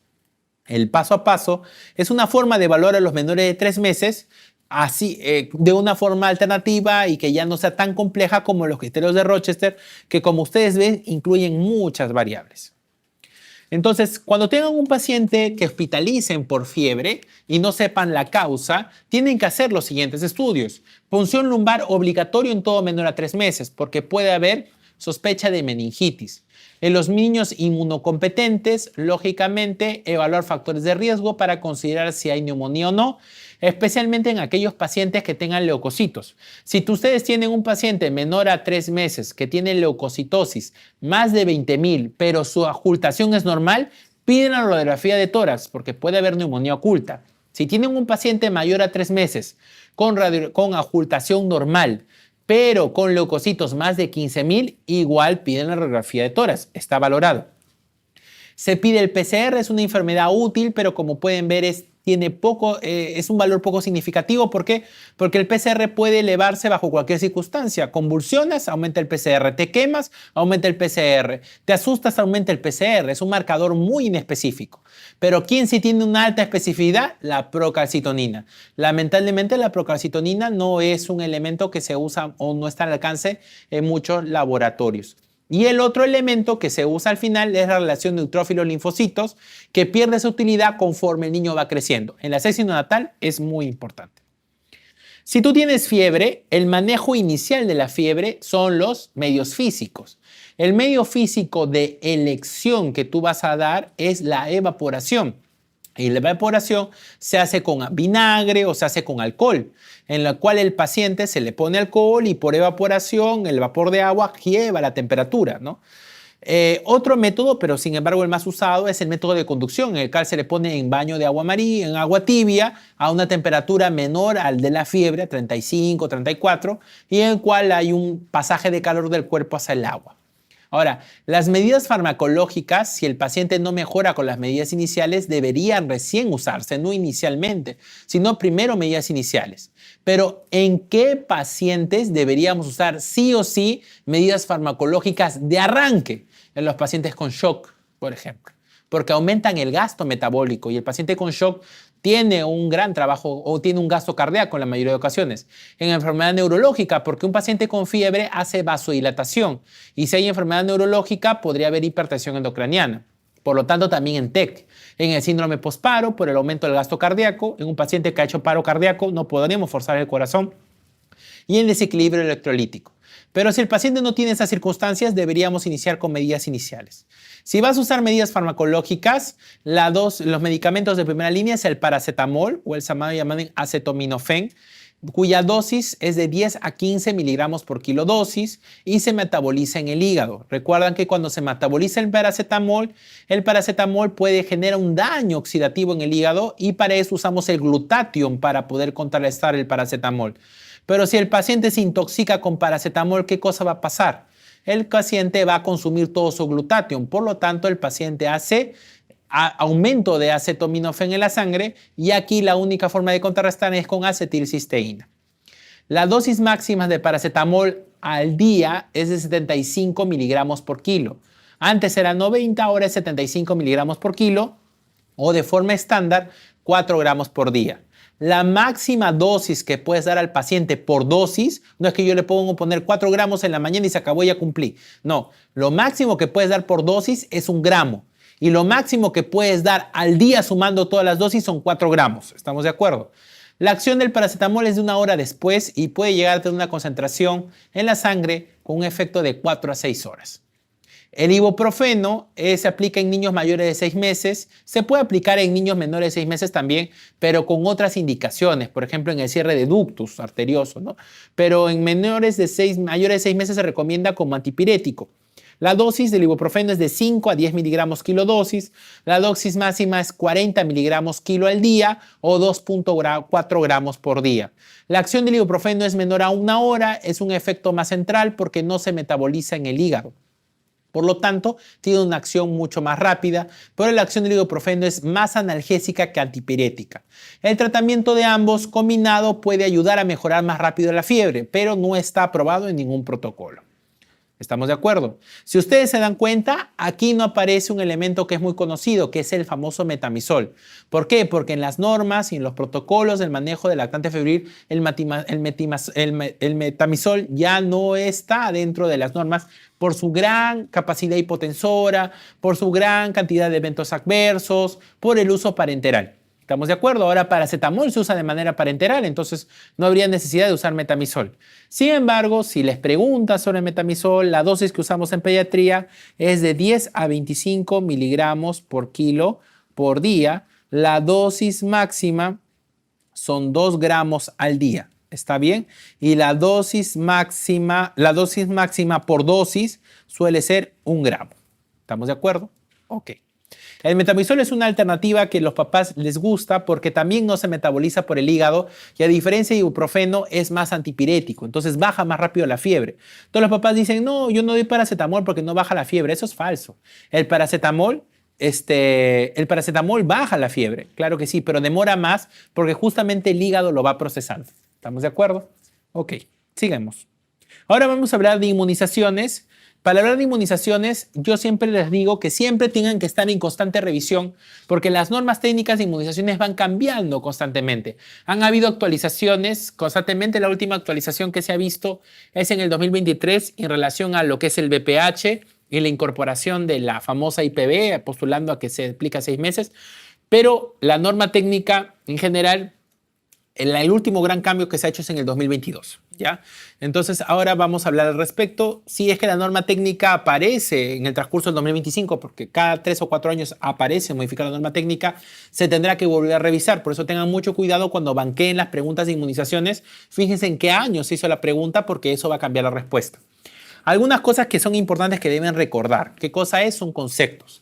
El paso a paso es una forma de evaluar a los menores de 3 meses así, de una forma alternativa y que ya no sea tan compleja como los criterios de Rochester, que como ustedes ven incluyen muchas variables. Entonces, cuando tengan un paciente que hospitalicen por fiebre y no sepan la causa, tienen que hacer los siguientes estudios. Punción lumbar obligatorio en todo menor a 3 meses, porque puede haber sospecha de meningitis. En los niños inmunocompetentes, lógicamente, evaluar factores de riesgo para considerar si hay neumonía o no, especialmente en aquellos pacientes que tengan leucocitos. Si ustedes tienen un paciente menor a 3 meses que tiene leucocitosis más de 20.000, pero su ocultación es normal, piden la radiografía de tórax porque puede haber neumonía oculta. Si tienen un paciente mayor a 3 meses con ocultación normal, pero con leucocitos más de 15.000, igual piden la radiografía de tórax, está valorado. Se pide el PCR, es una enfermedad útil, pero como pueden ver es un valor poco significativo. ¿Por qué? Porque el PCR puede elevarse bajo cualquier circunstancia. Convulsiones, aumenta el PCR. Te quemas, aumenta el PCR. Te asustas, aumenta el PCR. Es un marcador muy inespecífico. Pero ¿quién sí tiene una alta especificidad? La procalcitonina. Lamentablemente la procalcitonina no es un elemento que se usa o no está al alcance en muchos laboratorios. Y el otro elemento que se usa al final es la relación neutrófilos-linfocitos, que pierde su utilidad conforme el niño va creciendo. En la sepsis neonatal es muy importante. Si tú tienes fiebre, el manejo inicial de la fiebre son los medios físicos. El medio físico de elección que tú vas a dar es la evaporación. Y la evaporación se hace con vinagre o se hace con alcohol, en la cual el paciente se le pone alcohol y por evaporación el vapor de agua lleva la temperatura, ¿no? Otro método, pero sin embargo el más usado, es el método de conducción, en el cual se le pone en baño de agua María, en agua tibia, a una temperatura menor al de la fiebre, 35, 34, y en el cual hay un pasaje de calor del cuerpo hacia el agua. Ahora, las medidas farmacológicas, si el paciente no mejora con las medidas iniciales, deberían recién usarse, no inicialmente, sino primero medidas iniciales. Pero, ¿en qué pacientes deberíamos usar sí o sí medidas farmacológicas de arranque? En los pacientes con shock, por ejemplo, porque aumentan el gasto metabólico y el paciente con shock tiene un gran trabajo o tiene un gasto cardíaco en la mayoría de ocasiones. En enfermedad neurológica, porque un paciente con fiebre hace vasodilatación y si hay enfermedad neurológica podría haber hipertensión endocraniana. Por lo tanto, también en TEC, en el síndrome postparo, por el aumento del gasto cardíaco, en un paciente que ha hecho paro cardíaco no podríamos forzar el corazón y en desequilibrio electrolítico. Pero si el paciente no tiene esas circunstancias, deberíamos iniciar con medidas iniciales. Si vas a usar medidas farmacológicas, los medicamentos de primera línea es el paracetamol o el llamado acetaminofén, cuya dosis es de 10 a 15 miligramos por kilo dosis y se metaboliza en el hígado. Recuerdan que cuando se metaboliza el paracetamol puede generar un daño oxidativo en el hígado y para eso usamos el glutatión para poder contrarrestar el paracetamol. Pero si el paciente se intoxica con paracetamol, ¿qué cosa va a pasar? El paciente va a consumir todo su glutatión, por lo tanto el paciente hace aumento de acetaminofén en la sangre y aquí la única forma de contrarrestar es con acetilcisteína. La dosis máxima de paracetamol al día es de 75 miligramos por kilo. Antes era 90, ahora es 75 miligramos por kilo o de forma estándar 4 gramos por día. La máxima dosis que puedes dar al paciente por dosis, no es que yo le pongo poner 4 gramos en la mañana y se acabó y ya cumplí. No, lo máximo que puedes dar por dosis es 1 gramo. Y lo máximo que puedes dar al día sumando todas las dosis son 4 gramos. ¿Estamos de acuerdo? La acción del paracetamol es de 1 hora después y puede llegar a tener una concentración en la sangre con un efecto de 4 a 6 horas. El ibuprofeno se aplica en niños mayores de 6 meses, se puede aplicar en niños menores de 6 meses también, pero con otras indicaciones, por ejemplo en el cierre de ductus arterioso, ¿no? Pero en mayores de 6 meses se recomienda como antipirético. La dosis del ibuprofeno es de 5 a 10 miligramos kilo dosis, la dosis máxima es 40 miligramos kilo al día o 2.4 gramos por día. La acción del ibuprofeno es menor a 1 hora, es un efecto más central porque no se metaboliza en el hígado. Por lo tanto, tiene una acción mucho más rápida, pero la acción del ibuprofeno es más analgésica que antipirética. El tratamiento de ambos combinado puede ayudar a mejorar más rápido la fiebre, pero no está aprobado en ningún protocolo. ¿Estamos de acuerdo? Si ustedes se dan cuenta, aquí no aparece un elemento que es muy conocido, que es el famoso metamizol. ¿Por qué? Porque en las normas y en los protocolos del manejo del lactante febril, el metamizol ya no está dentro de las normas por su gran capacidad hipotensora, por su gran cantidad de eventos adversos, por el uso parenteral. ¿Estamos de acuerdo? Ahora paracetamol se usa de manera parenteral, entonces no habría necesidad de usar metamizol. Sin embargo, si les preguntas sobre metamizol, la dosis que usamos en pediatría es de 10 a 25 miligramos por kilo por día. La dosis máxima son 2 gramos al día. ¿Está bien? Y la dosis máxima por dosis suele ser 1 gramo. ¿Estamos de acuerdo? Ok. El metamizol es una alternativa que a los papás les gusta porque también no se metaboliza por el hígado y a diferencia de ibuprofeno es más antipirético, entonces baja más rápido la fiebre. Entonces los papás dicen, no, yo no doy paracetamol porque no baja la fiebre. Eso es falso. El paracetamol baja la fiebre, claro que sí, pero demora más porque justamente el hígado lo va procesando. ¿Estamos de acuerdo? Ok, sigamos. Ahora vamos a hablar de inmunizaciones. Para hablar de inmunizaciones, yo siempre les digo que siempre tengan que estar en constante revisión porque las normas técnicas de inmunizaciones van cambiando constantemente. Han habido actualizaciones constantemente. La última actualización que se ha visto es en el 2023 en relación a lo que es el VPH y la incorporación de la famosa IPV, postulando a que se aplica 6 meses. Pero la norma técnica en general El último gran cambio que se ha hecho es en el 2022, ¿ya? Entonces, ahora vamos a hablar al respecto. Si es que la norma técnica aparece en el transcurso del 2025, porque cada 3 o 4 años aparece modificar la norma técnica, se tendrá que volver a revisar. Por eso tengan mucho cuidado cuando banqueen las preguntas de inmunizaciones. Fíjense en qué año se hizo la pregunta, porque eso va a cambiar la respuesta. Algunas cosas que son importantes que deben recordar. ¿Qué cosa es? Son conceptos.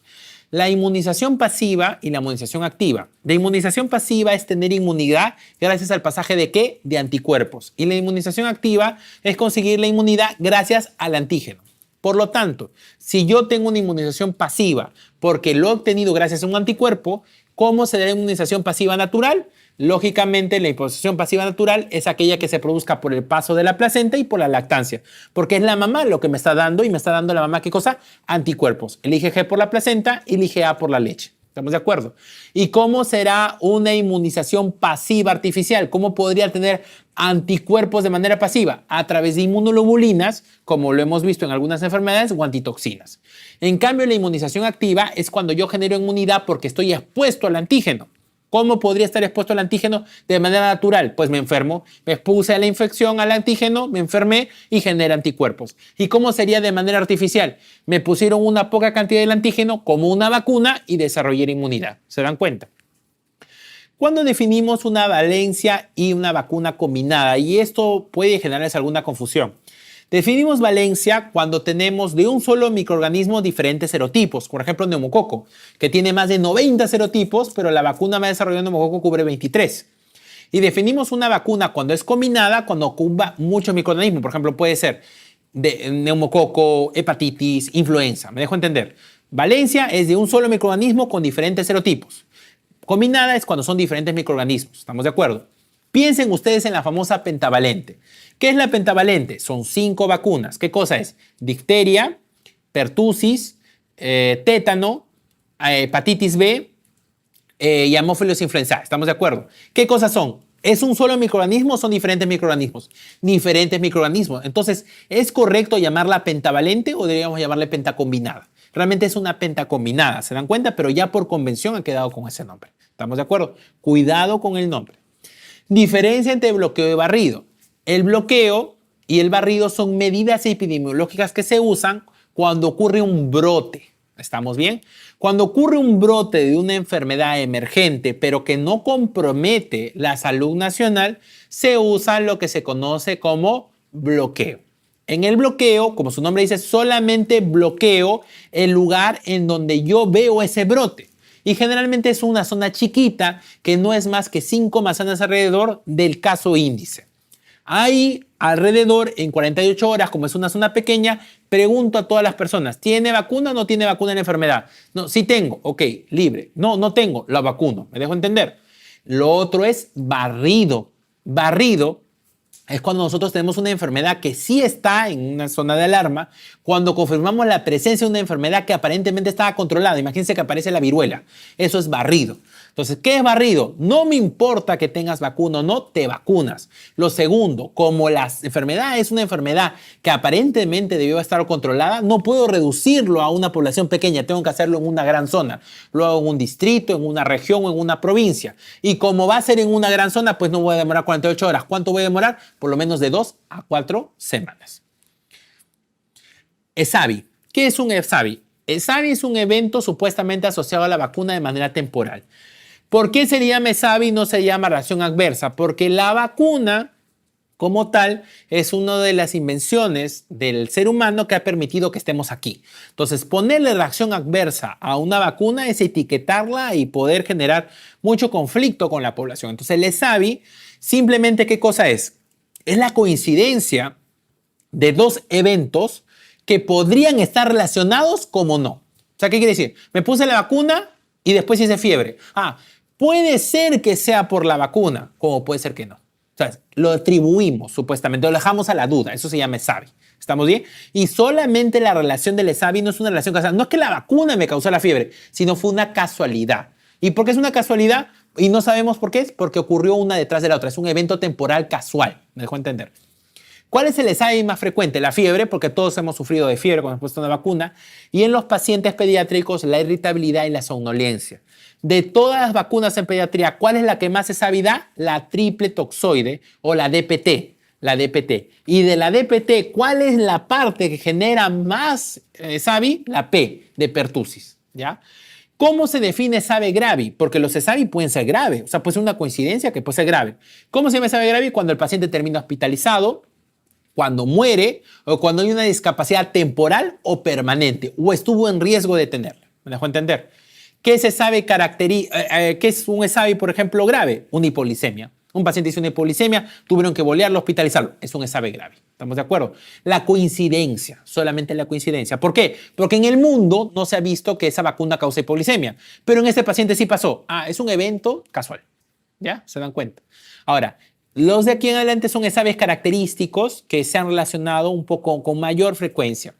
La inmunización pasiva y la inmunización activa. La inmunización pasiva es tener inmunidad gracias al pasaje de ¿qué? De anticuerpos. Y la inmunización activa es conseguir la inmunidad gracias al antígeno. Por lo tanto, si yo tengo una inmunización pasiva porque lo he obtenido gracias a un anticuerpo, ¿cómo se da la inmunización pasiva natural? Lógicamente, la inmunización pasiva natural es aquella que se produzca por el paso de la placenta y por la lactancia, porque es la mamá lo que me está dando, y me está dando la mamá, ¿qué cosa? Anticuerpos. El IgG por la placenta y el IgA por la leche. ¿Estamos de acuerdo? ¿Y cómo será una inmunización pasiva artificial? ¿Cómo podría tener anticuerpos de manera pasiva? A través de inmunoglobulinas, como lo hemos visto en algunas enfermedades, o antitoxinas. En cambio, la inmunización activa es cuando yo genero inmunidad porque estoy expuesto al antígeno. ¿Cómo podría estar expuesto al antígeno de manera natural? Pues me enfermo, me expuse a la infección al antígeno, me enfermé y genera anticuerpos. ¿Y cómo sería de manera artificial? Me pusieron una poca cantidad del antígeno como una vacuna y desarrollé inmunidad. ¿Se dan cuenta? ¿Cuándo definimos una valencia y una vacuna combinada? Y esto puede generarles alguna confusión. Definimos valencia cuando tenemos de un solo microorganismo diferentes serotipos. Por ejemplo, neumococo, que tiene más de 90 serotipos, pero la vacuna más desarrollada de neumococo cubre 23. Y definimos una vacuna cuando es combinada, cuando ocupa muchos microorganismos. Por ejemplo, puede ser de neumococo, hepatitis, influenza. ¿Me dejo entender? Valencia es de un solo microorganismo con diferentes serotipos. Combinada es cuando son diferentes microorganismos. ¿Estamos de acuerdo? Piensen ustedes en la famosa pentavalente. ¿Qué es la pentavalente? Son 5 vacunas. ¿Qué cosa es? Difteria, pertusis, tétano, hepatitis B y Haemophilus influenzae. ¿Estamos de acuerdo? ¿Qué cosas son? ¿Es un solo microorganismo o son diferentes microorganismos? Diferentes microorganismos. Entonces, ¿es correcto llamarla pentavalente o deberíamos llamarle pentacombinada? Realmente es una pentacombinada, ¿se dan cuenta? Pero ya por convención ha quedado con ese nombre. ¿Estamos de acuerdo? Cuidado con el nombre. Diferencia entre bloqueo y barrido. El bloqueo y el barrido son medidas epidemiológicas que se usan cuando ocurre un brote. ¿Estamos bien? Cuando ocurre un brote de una enfermedad emergente, pero que no compromete la salud nacional, se usa lo que se conoce como bloqueo. En el bloqueo, como su nombre dice, solamente bloqueo el lugar en donde yo veo ese brote. Y generalmente es una zona chiquita que no es más que 5 manzanas alrededor del caso índice. Ahí alrededor, en 48 horas, como es una zona pequeña, pregunto a todas las personas, ¿tiene vacuna o no tiene vacuna en la enfermedad? No, sí tengo, ok, libre. No, no tengo, la vacuno. ¿Me dejo entender? Lo otro es barrido. Barrido es cuando nosotros tenemos una enfermedad que sí está en una zona de alarma, cuando confirmamos la presencia de una enfermedad que aparentemente estaba controlada. Imagínense que aparece la viruela. Eso es barrido. Entonces, ¿qué es barrido? No me importa que tengas vacuna o no, te vacunas. Lo segundo, como la enfermedad es una enfermedad que aparentemente debió estar controlada, no puedo reducirlo a una población pequeña, tengo que hacerlo en una gran zona. Lo hago en un distrito, en una región o en una provincia. Y como va a ser en una gran zona, pues no voy a demorar 48 horas. ¿Cuánto voy a demorar? Por lo menos de 2 a 4 semanas. ESAVI. ¿Qué es un ESAVI? ESAVI es un evento supuestamente asociado a la vacuna de manera temporal. ¿Por qué se llama ESAVI y no se llama reacción adversa? Porque la vacuna, como tal, es una de las invenciones del ser humano que ha permitido que estemos aquí. Entonces, ponerle reacción adversa a una vacuna es etiquetarla y poder generar mucho conflicto con la población. Entonces, el ESAVI, simplemente, ¿qué cosa es? Es la coincidencia de 2 eventos que podrían estar relacionados como no. O sea, ¿qué quiere decir? Me puse la vacuna y después hice fiebre. Puede ser que sea por la vacuna, como puede ser que no. O sea, lo atribuimos supuestamente, lo dejamos a la duda. Eso se llama ESAVI. ¿Estamos bien? Y solamente la relación del ESAVI no es una relación casual. No es que la vacuna me causó la fiebre, sino fue una casualidad. ¿Y por qué es una casualidad? Y no sabemos por qué es, porque ocurrió una detrás de la otra. Es un evento temporal casual. ¿Me dejó entender? ¿Cuál es el ESAVI más frecuente? La fiebre, porque todos hemos sufrido de fiebre cuando hemos puesto una vacuna. Y en los pacientes pediátricos, la irritabilidad y la somnolencia. De todas las vacunas en pediatría, ¿cuál es la que más se sabe da? La triple toxoide o la DPT. La DPT. Y de la DPT, ¿cuál es la parte que genera más SAVI? La P, de pertussis, ¿ya? ¿Cómo se define SAVI grave? Porque los SAVI pueden ser graves, o sea, puede ser una coincidencia que puede ser grave. ¿Cómo se llama SAVI grave? Cuando el paciente termina hospitalizado, cuando muere o cuando hay una discapacidad temporal o permanente o estuvo en riesgo de tenerla. ¿Me dejó entender? ¿Qué se sabe qué es un SAVI, por ejemplo, grave? Una hipoglicemia. Un paciente hizo una hipoglicemia, tuvieron que bolearlo, hospitalizarlo. Es un SAVI grave. ¿Estamos de acuerdo? La coincidencia, solamente la coincidencia. ¿Por qué? Porque en el mundo no se ha visto que esa vacuna causa hipoglicemia, pero en este paciente sí pasó. Es un evento casual. ¿Ya? ¿Se dan cuenta? Ahora, los de aquí en adelante son SAVIs característicos que se han relacionado un poco con mayor frecuencia.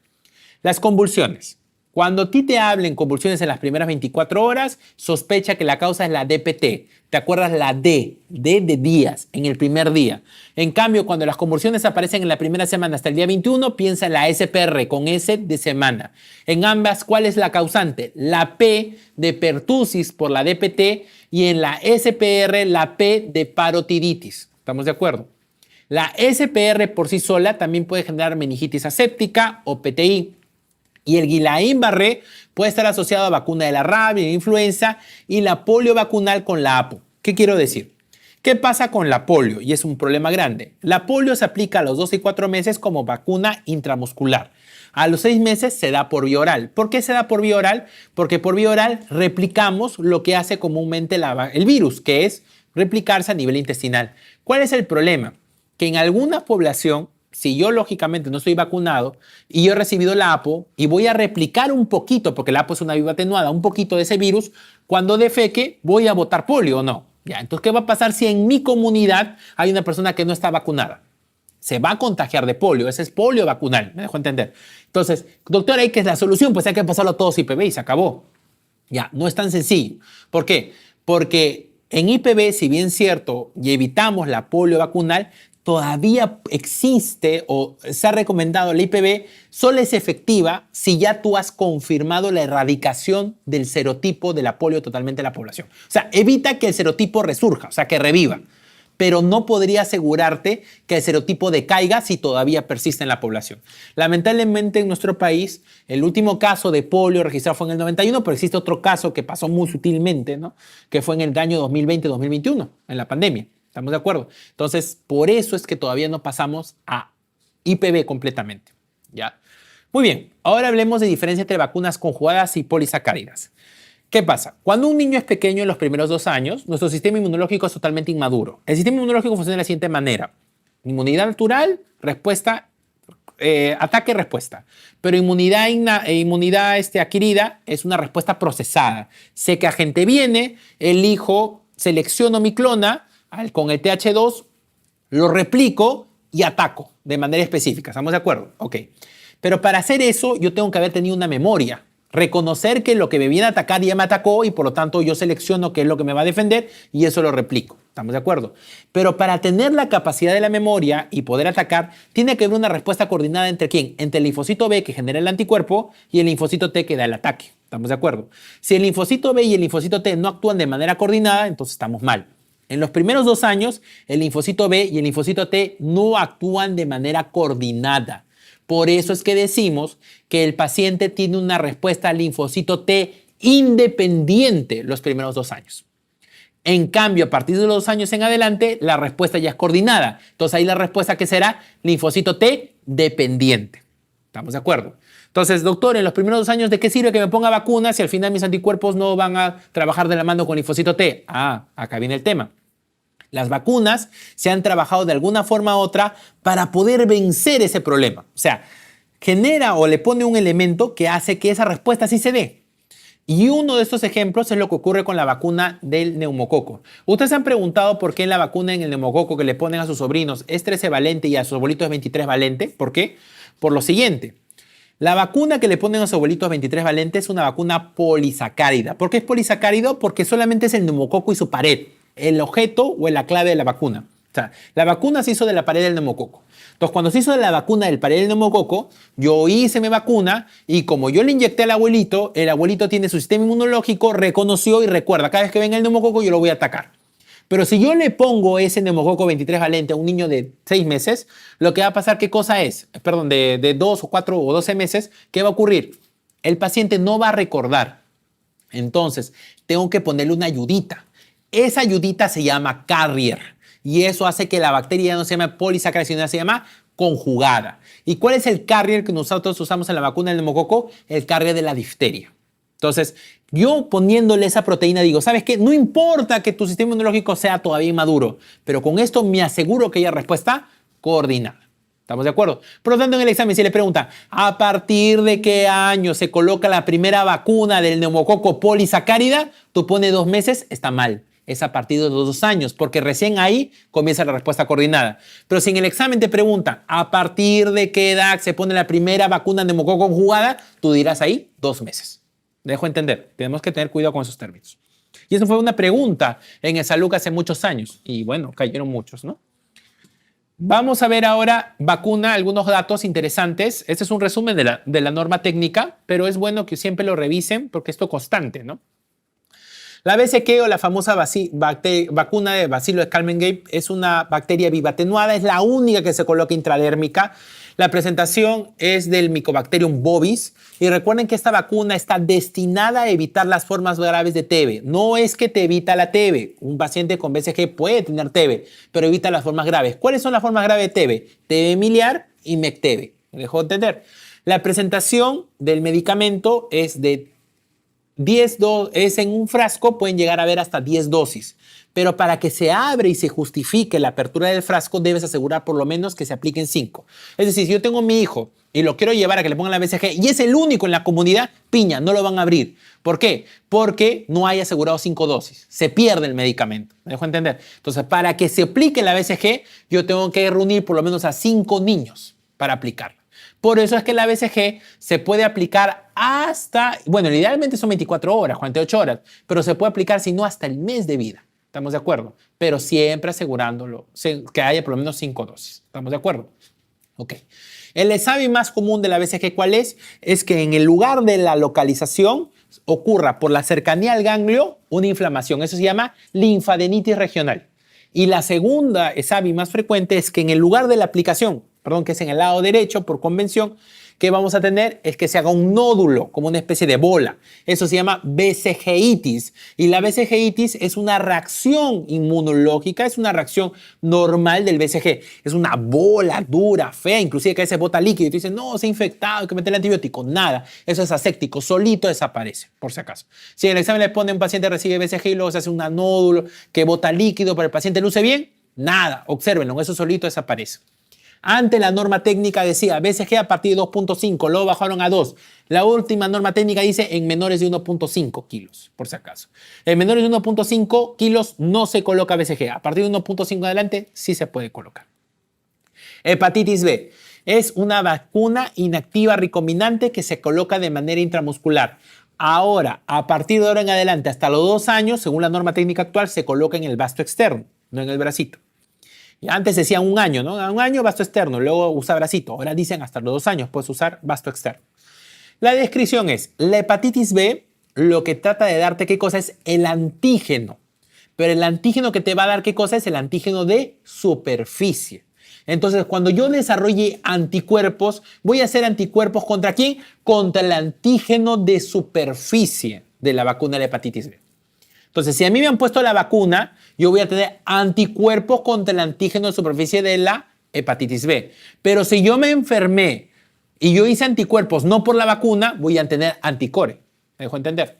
Las convulsiones. Cuando a ti te hablen convulsiones en las primeras 24 horas, sospecha que la causa es la DPT. ¿Te acuerdas? La D de días, en el primer día. En cambio, cuando las convulsiones aparecen en la primera semana hasta el día 21, piensa en la SPR con S de semana. En ambas, ¿cuál es la causante? La P de pertussis por la DPT y en la SPR la P de parotiditis. ¿Estamos de acuerdo? La SPR por sí sola también puede generar meningitis aséptica o PTI. Y el Guillain-Barré puede estar asociado a vacuna de la rabia, de la influenza y la polio vacunal con la APO. ¿Qué quiero decir? ¿Qué pasa con la polio? Y es un problema grande. La polio se aplica a los 2 y 4 meses como vacuna intramuscular. A los 6 meses se da por vía oral. ¿Por qué se da por vía oral? Porque por vía oral replicamos lo que hace comúnmente el virus, que es replicarse a nivel intestinal. ¿Cuál es el problema? Que en alguna población, si yo lógicamente no estoy vacunado y yo he recibido la APO y voy a replicar un poquito, porque la APO es una viva atenuada, un poquito de ese virus, cuando defeque voy a botar polio o no. Ya, entonces, ¿qué va a pasar si en mi comunidad hay una persona que no está vacunada? Se va a contagiar de polio, ese es polio vacunal, me dejó entender. Entonces, doctor, ¿qué es la solución? Pues hay que pasarlo a todos IPV y se acabó. Ya, no es tan sencillo. ¿Por qué? Porque en IPV, si bien cierto, y evitamos la polio vacunal, todavía existe o se ha recomendado la IPV, solo es efectiva si ya tú has confirmado la erradicación del serotipo de la polio totalmente en la población. O sea, evita que el serotipo resurja, o sea, que reviva. Pero no podría asegurarte que el serotipo decaiga si todavía persiste en la población. Lamentablemente en nuestro país, el último caso de polio registrado fue en el 91, pero existe otro caso que pasó muy sutilmente, ¿no? Que fue en el año 2020-2021, en la pandemia. ¿Estamos de acuerdo? Entonces, por eso es que todavía no pasamos a IPV completamente, ¿ya? Muy bien, ahora hablemos de diferencia entre vacunas conjugadas y polisacáridas. ¿Qué pasa? Cuando un niño es pequeño en los primeros 2 años, nuestro sistema inmunológico es totalmente inmaduro. El sistema inmunológico funciona de la siguiente manera. Inmunidad natural, respuesta, ataque-respuesta. Pero inmunidad adquirida es una respuesta procesada. Sé que agente viene, elijo, selecciono mi clona, con el TH2, lo replico y ataco de manera específica. ¿Estamos de acuerdo? Ok. Pero para hacer eso, yo tengo que haber tenido una memoria. Reconocer que lo que me viene a atacar ya me atacó y por lo tanto yo selecciono qué es lo que me va a defender y eso lo replico. ¿Estamos de acuerdo? Pero para tener la capacidad de la memoria y poder atacar, tiene que haber una respuesta coordinada entre ¿quién? Entre el linfocito B que genera el anticuerpo y el linfocito T que da el ataque. ¿Estamos de acuerdo? Si el linfocito B y el linfocito T no actúan de manera coordinada, entonces estamos mal. En los primeros 2 años, el linfocito B y el linfocito T no actúan de manera coordinada. Por eso es que decimos que el paciente tiene una respuesta al linfocito T independiente los primeros 2 años. En cambio, a partir de los 2 años en adelante, la respuesta ya es coordinada. Entonces ahí la respuesta que será linfocito T dependiente. ¿Estamos de acuerdo? Entonces, doctor, en los primeros 2 años, ¿de qué sirve que me ponga vacunas si al final mis anticuerpos no van a trabajar de la mano con linfocito T? Acá viene el tema. Las vacunas se han trabajado de alguna forma u otra para poder vencer ese problema. O sea, genera o le pone un elemento que hace que esa respuesta sí se dé. Y uno de estos ejemplos es lo que ocurre con la vacuna del neumococo. Ustedes se han preguntado por qué en la vacuna en el neumococo que le ponen a sus sobrinos es 13 valente y a sus abuelitos es 23 valente. ¿Por qué? Por lo siguiente. La vacuna que le ponen a sus abuelitos 23 valente es una vacuna polisacárida. ¿Por qué es polisacárido? Porque solamente es el neumococo y su pared, el objeto o la clave de la vacuna. O sea, la vacuna se hizo de la pared del neumococo. Entonces, cuando se hizo de la vacuna del pared del neumococo, yo hice mi vacuna y como yo le inyecté al abuelito, el abuelito tiene su sistema inmunológico, reconoció y recuerda, cada vez que venga el neumococo yo lo voy a atacar. Pero si yo le pongo ese neumococo 23 valente a un niño de 6 meses, lo que va a pasar, ¿qué cosa es? Perdón, de 2 o 4 o 12 meses, ¿qué va a ocurrir? El paciente no va a recordar. Entonces, tengo que ponerle una ayudita. Esa ayudita se llama carrier. Y eso hace que la bacteria ya no se llame polisacárida, sino se llama conjugada. ¿Y cuál es el carrier que nosotros usamos en la vacuna del neumococo? El carrier de la difteria. Entonces, yo poniéndole esa proteína digo, ¿sabes qué? No importa que tu sistema inmunológico sea todavía inmaduro, pero con esto me aseguro que haya respuesta coordinada. ¿Estamos de acuerdo? Por lo tanto, en el examen si le pregunta, ¿a partir de qué año se coloca la primera vacuna del neumococo polisacárida? Tú pones 2 meses, está mal. Es a partir de los 2 años, porque recién ahí comienza la respuesta coordinada. Pero si en el examen te preguntan, ¿a partir de qué edad se pone la primera vacuna de neumococo conjugada? Tú dirás ahí 2 meses. Dejo entender, tenemos que tener cuidado con esos términos. Y eso fue una pregunta en el Salud hace muchos años. Y bueno, cayeron muchos, ¿no? Vamos a ver ahora vacuna, algunos datos interesantes. Este es un resumen de la norma técnica, pero es bueno que siempre lo revisen porque esto es constante, ¿no? La BCG o la famosa vacuna de bacilo de Calmette-Guerin es una bacteria viva atenuada, es la única que se coloca intradérmica. La presentación es del Mycobacterium bovis y recuerden que esta vacuna está destinada a evitar las formas graves de TB. No es que te evita la TB. Un paciente con BCG puede tener TB, pero evita las formas graves. ¿Cuáles son las formas graves de TB? TB miliar y MECTB. ¿Me dejó entender? La presentación del medicamento es de 10 es en un frasco, pueden llegar a ver hasta 10 dosis. Pero para que se abre y se justifique la apertura del frasco, debes asegurar por lo menos que se apliquen 5. Es decir, si yo tengo a mi hijo y lo quiero llevar a que le pongan la BCG y es el único en la comunidad, piña, no lo van a abrir. ¿Por qué? Porque no hay asegurado 5 dosis. Se pierde el medicamento. ¿Me dejo entender? Entonces, para que se aplique la BCG, yo tengo que reunir por lo menos a 5 niños para aplicarla. Por eso es que la BCG se puede aplicar hasta, bueno, idealmente son 24 horas, 48 horas, pero se puede aplicar si no hasta el mes de vida. ¿Estamos de acuerdo? Pero siempre asegurándolo que haya por lo menos 5 dosis. ¿Estamos de acuerdo? Ok. El examen más común de la BCG, ¿cuál es? Es que en el lugar de la localización ocurra por la cercanía al ganglio una inflamación. Eso se llama linfadenitis regional. Y la segunda examen más frecuente es que en el lugar de la aplicación, que es en el lado derecho por convención, que vamos a tener es que se haga un nódulo, como una especie de bola. Eso se llama BCGitis. Y la BCGitis es una reacción inmunológica, es una reacción normal del BCG. Es una bola dura, fea, inclusive que a veces bota líquido y tú dices, no, se ha infectado, hay que meterle antibiótico. Nada, eso es aséptico, solito desaparece, por si acaso. Si en el examen le pone un paciente recibe BCG y luego se hace un nódulo que bota líquido, pero el paciente luce bien, nada, obsérvenlo, eso solito desaparece. Antes la norma técnica decía BCG a partir de 2.5, luego bajaron a 2. La última norma técnica dice en menores de 1.5 kilos, por si acaso. En menores de 1.5 kilos no se coloca BCG. A partir de 1.5 adelante sí se puede colocar. Hepatitis B es una vacuna inactiva recombinante que se coloca de manera intramuscular. Ahora, a partir de ahora en adelante, hasta los 2 años, según la norma técnica actual, se coloca en el vasto externo, no en el bracito. Y antes decían 1 año, ¿no? 1 año vasto externo, luego usa bracito. Ahora dicen hasta los 2 años puedes usar vasto externo. La descripción es, la hepatitis B lo que trata de darte qué cosa es el antígeno. Pero el antígeno que te va a dar qué cosa es el antígeno de superficie. Entonces, cuando yo desarrolle anticuerpos, voy a hacer anticuerpos ¿contra quién? Contra el antígeno de superficie de la vacuna de la hepatitis B. Entonces, si a mí me han puesto la vacuna, yo voy a tener anticuerpos contra el antígeno de superficie de la hepatitis B. Pero si yo me enfermé y yo hice anticuerpos no por la vacuna, voy a tener anticore. ¿Me dejo entender?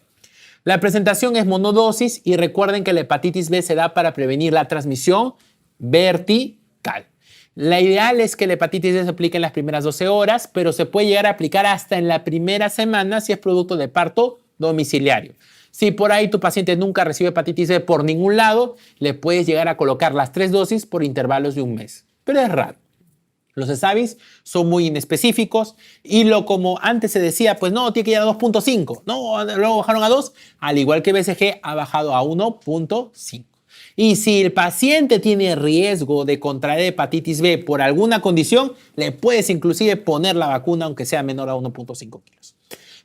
La presentación es monodosis y recuerden que la hepatitis B se da para prevenir la transmisión vertical. La ideal es que la hepatitis B se aplique en las primeras 12 horas, pero se puede llegar a aplicar hasta en la primera semana si es producto de parto domiciliario. Si por ahí tu paciente nunca recibe hepatitis B por ningún lado, le puedes llegar a colocar las 3 dosis por intervalos de 1 mes. Pero es raro. Los ESAVIS son muy inespecíficos y como antes se decía, pues no, tiene que ir a 2.5. No, luego bajaron a 2, al igual que BCG ha bajado a 1.5. Y si el paciente tiene riesgo de contraer hepatitis B por alguna condición, le puedes inclusive poner la vacuna aunque sea menor a 1.5 kilos.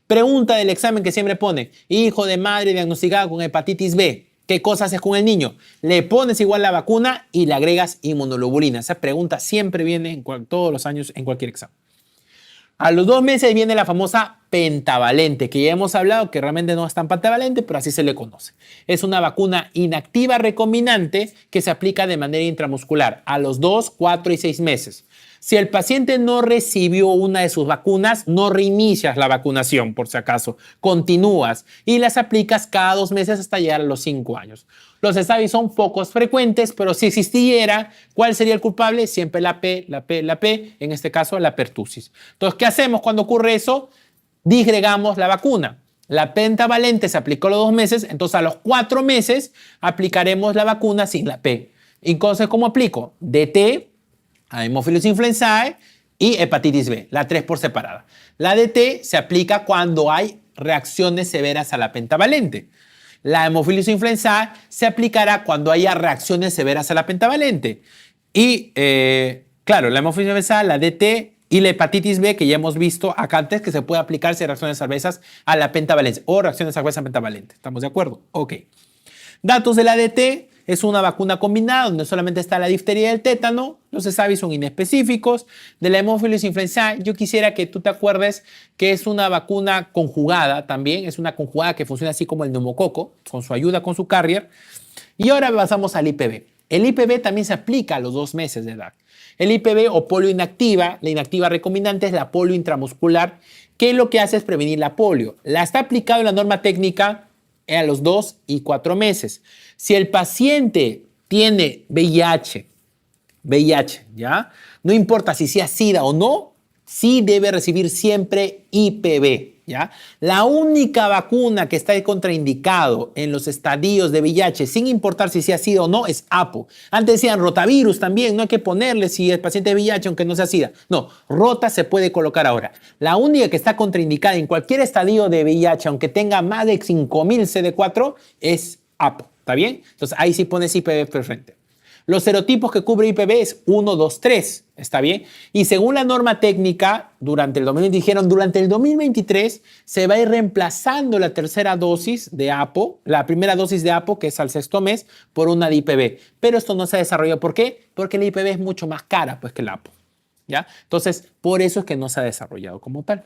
Pregunta del examen que siempre pone, hijo de madre diagnosticado con hepatitis B, ¿qué cosa haces con el niño? Le pones igual la vacuna y le agregas inmunoglobulina. Esa pregunta siempre viene todos los años en cualquier examen. A los 2 meses viene la famosa pentavalente, que ya hemos hablado que realmente no es tan pentavalente, pero así se le conoce. Es una vacuna inactiva recombinante que se aplica de manera intramuscular a los 2, 4 y 6 meses. Si el paciente no recibió una de sus vacunas, no reinicias la vacunación, por si acaso. Continúas y las aplicas cada 2 meses hasta llegar a los 5 años. Los SAVI son pocos frecuentes, pero si existiera, ¿cuál sería el culpable? Siempre la P, en este caso la pertusis. Entonces, ¿qué hacemos cuando ocurre eso? Disgregamos la vacuna. La pentavalente se aplicó a los 2 meses, entonces a los 4 meses aplicaremos la vacuna sin la P. Entonces, ¿cómo aplico? DT, Haemophilus influenzae y hepatitis B, la 3 por separada. La DT se aplica cuando hay reacciones severas a la pentavalente. La Haemophilus influenzae se aplicará cuando haya reacciones severas a la pentavalente. Y, claro, la Haemophilus influenzae, la DT y la hepatitis B, que ya hemos visto acá antes, que se puede aplicar si hay reacciones adversas a la pentavalente o reacciones adversas a pentavalente. ¿Estamos de acuerdo? Ok. Datos de la DT. Es una vacuna combinada donde solamente está la difteria y el tétano. Los SAVI son inespecíficos. De la Haemophilus influenzae, yo quisiera que tú te acuerdes que es una vacuna conjugada también. Es una conjugada que funciona así como el neumococo, con su ayuda, con su carrier. Y ahora pasamos al IPV. El IPV también se aplica a los 2 meses de edad. El IPV o polio inactiva, la inactiva recombinante es la polio intramuscular, que lo que hace es prevenir la polio. La está aplicado en la norma técnica a los 2 y 4 meses. Si el paciente tiene VIH, ¿ya? No importa si sea SIDA o no, sí debe recibir siempre IPV, ¿ya? La única vacuna que está contraindicado en los estadios de VIH, sin importar si sea SIDA o no, es APO. Antes decían rotavirus también, no hay que ponerle si el paciente es VIH aunque no sea SIDA. No, rota se puede colocar ahora. La única que está contraindicada en cualquier estadio de VIH, aunque tenga más de 5000 CD4, es APO, ¿está bien? Entonces ahí sí pones IPV frente. Los serotipos que cubre IPV es 1, 2, 3, ¿está bien? Y según la norma técnica, durante el 2023 se va a ir reemplazando la tercera dosis de APO, la primera dosis de APO, que es al 6º mes, por una de IPV. Pero esto no se ha desarrollado. ¿Por qué? Porque la IPV es mucho más cara pues, que el APO, ¿ya? Entonces, por eso es que no se ha desarrollado como tal.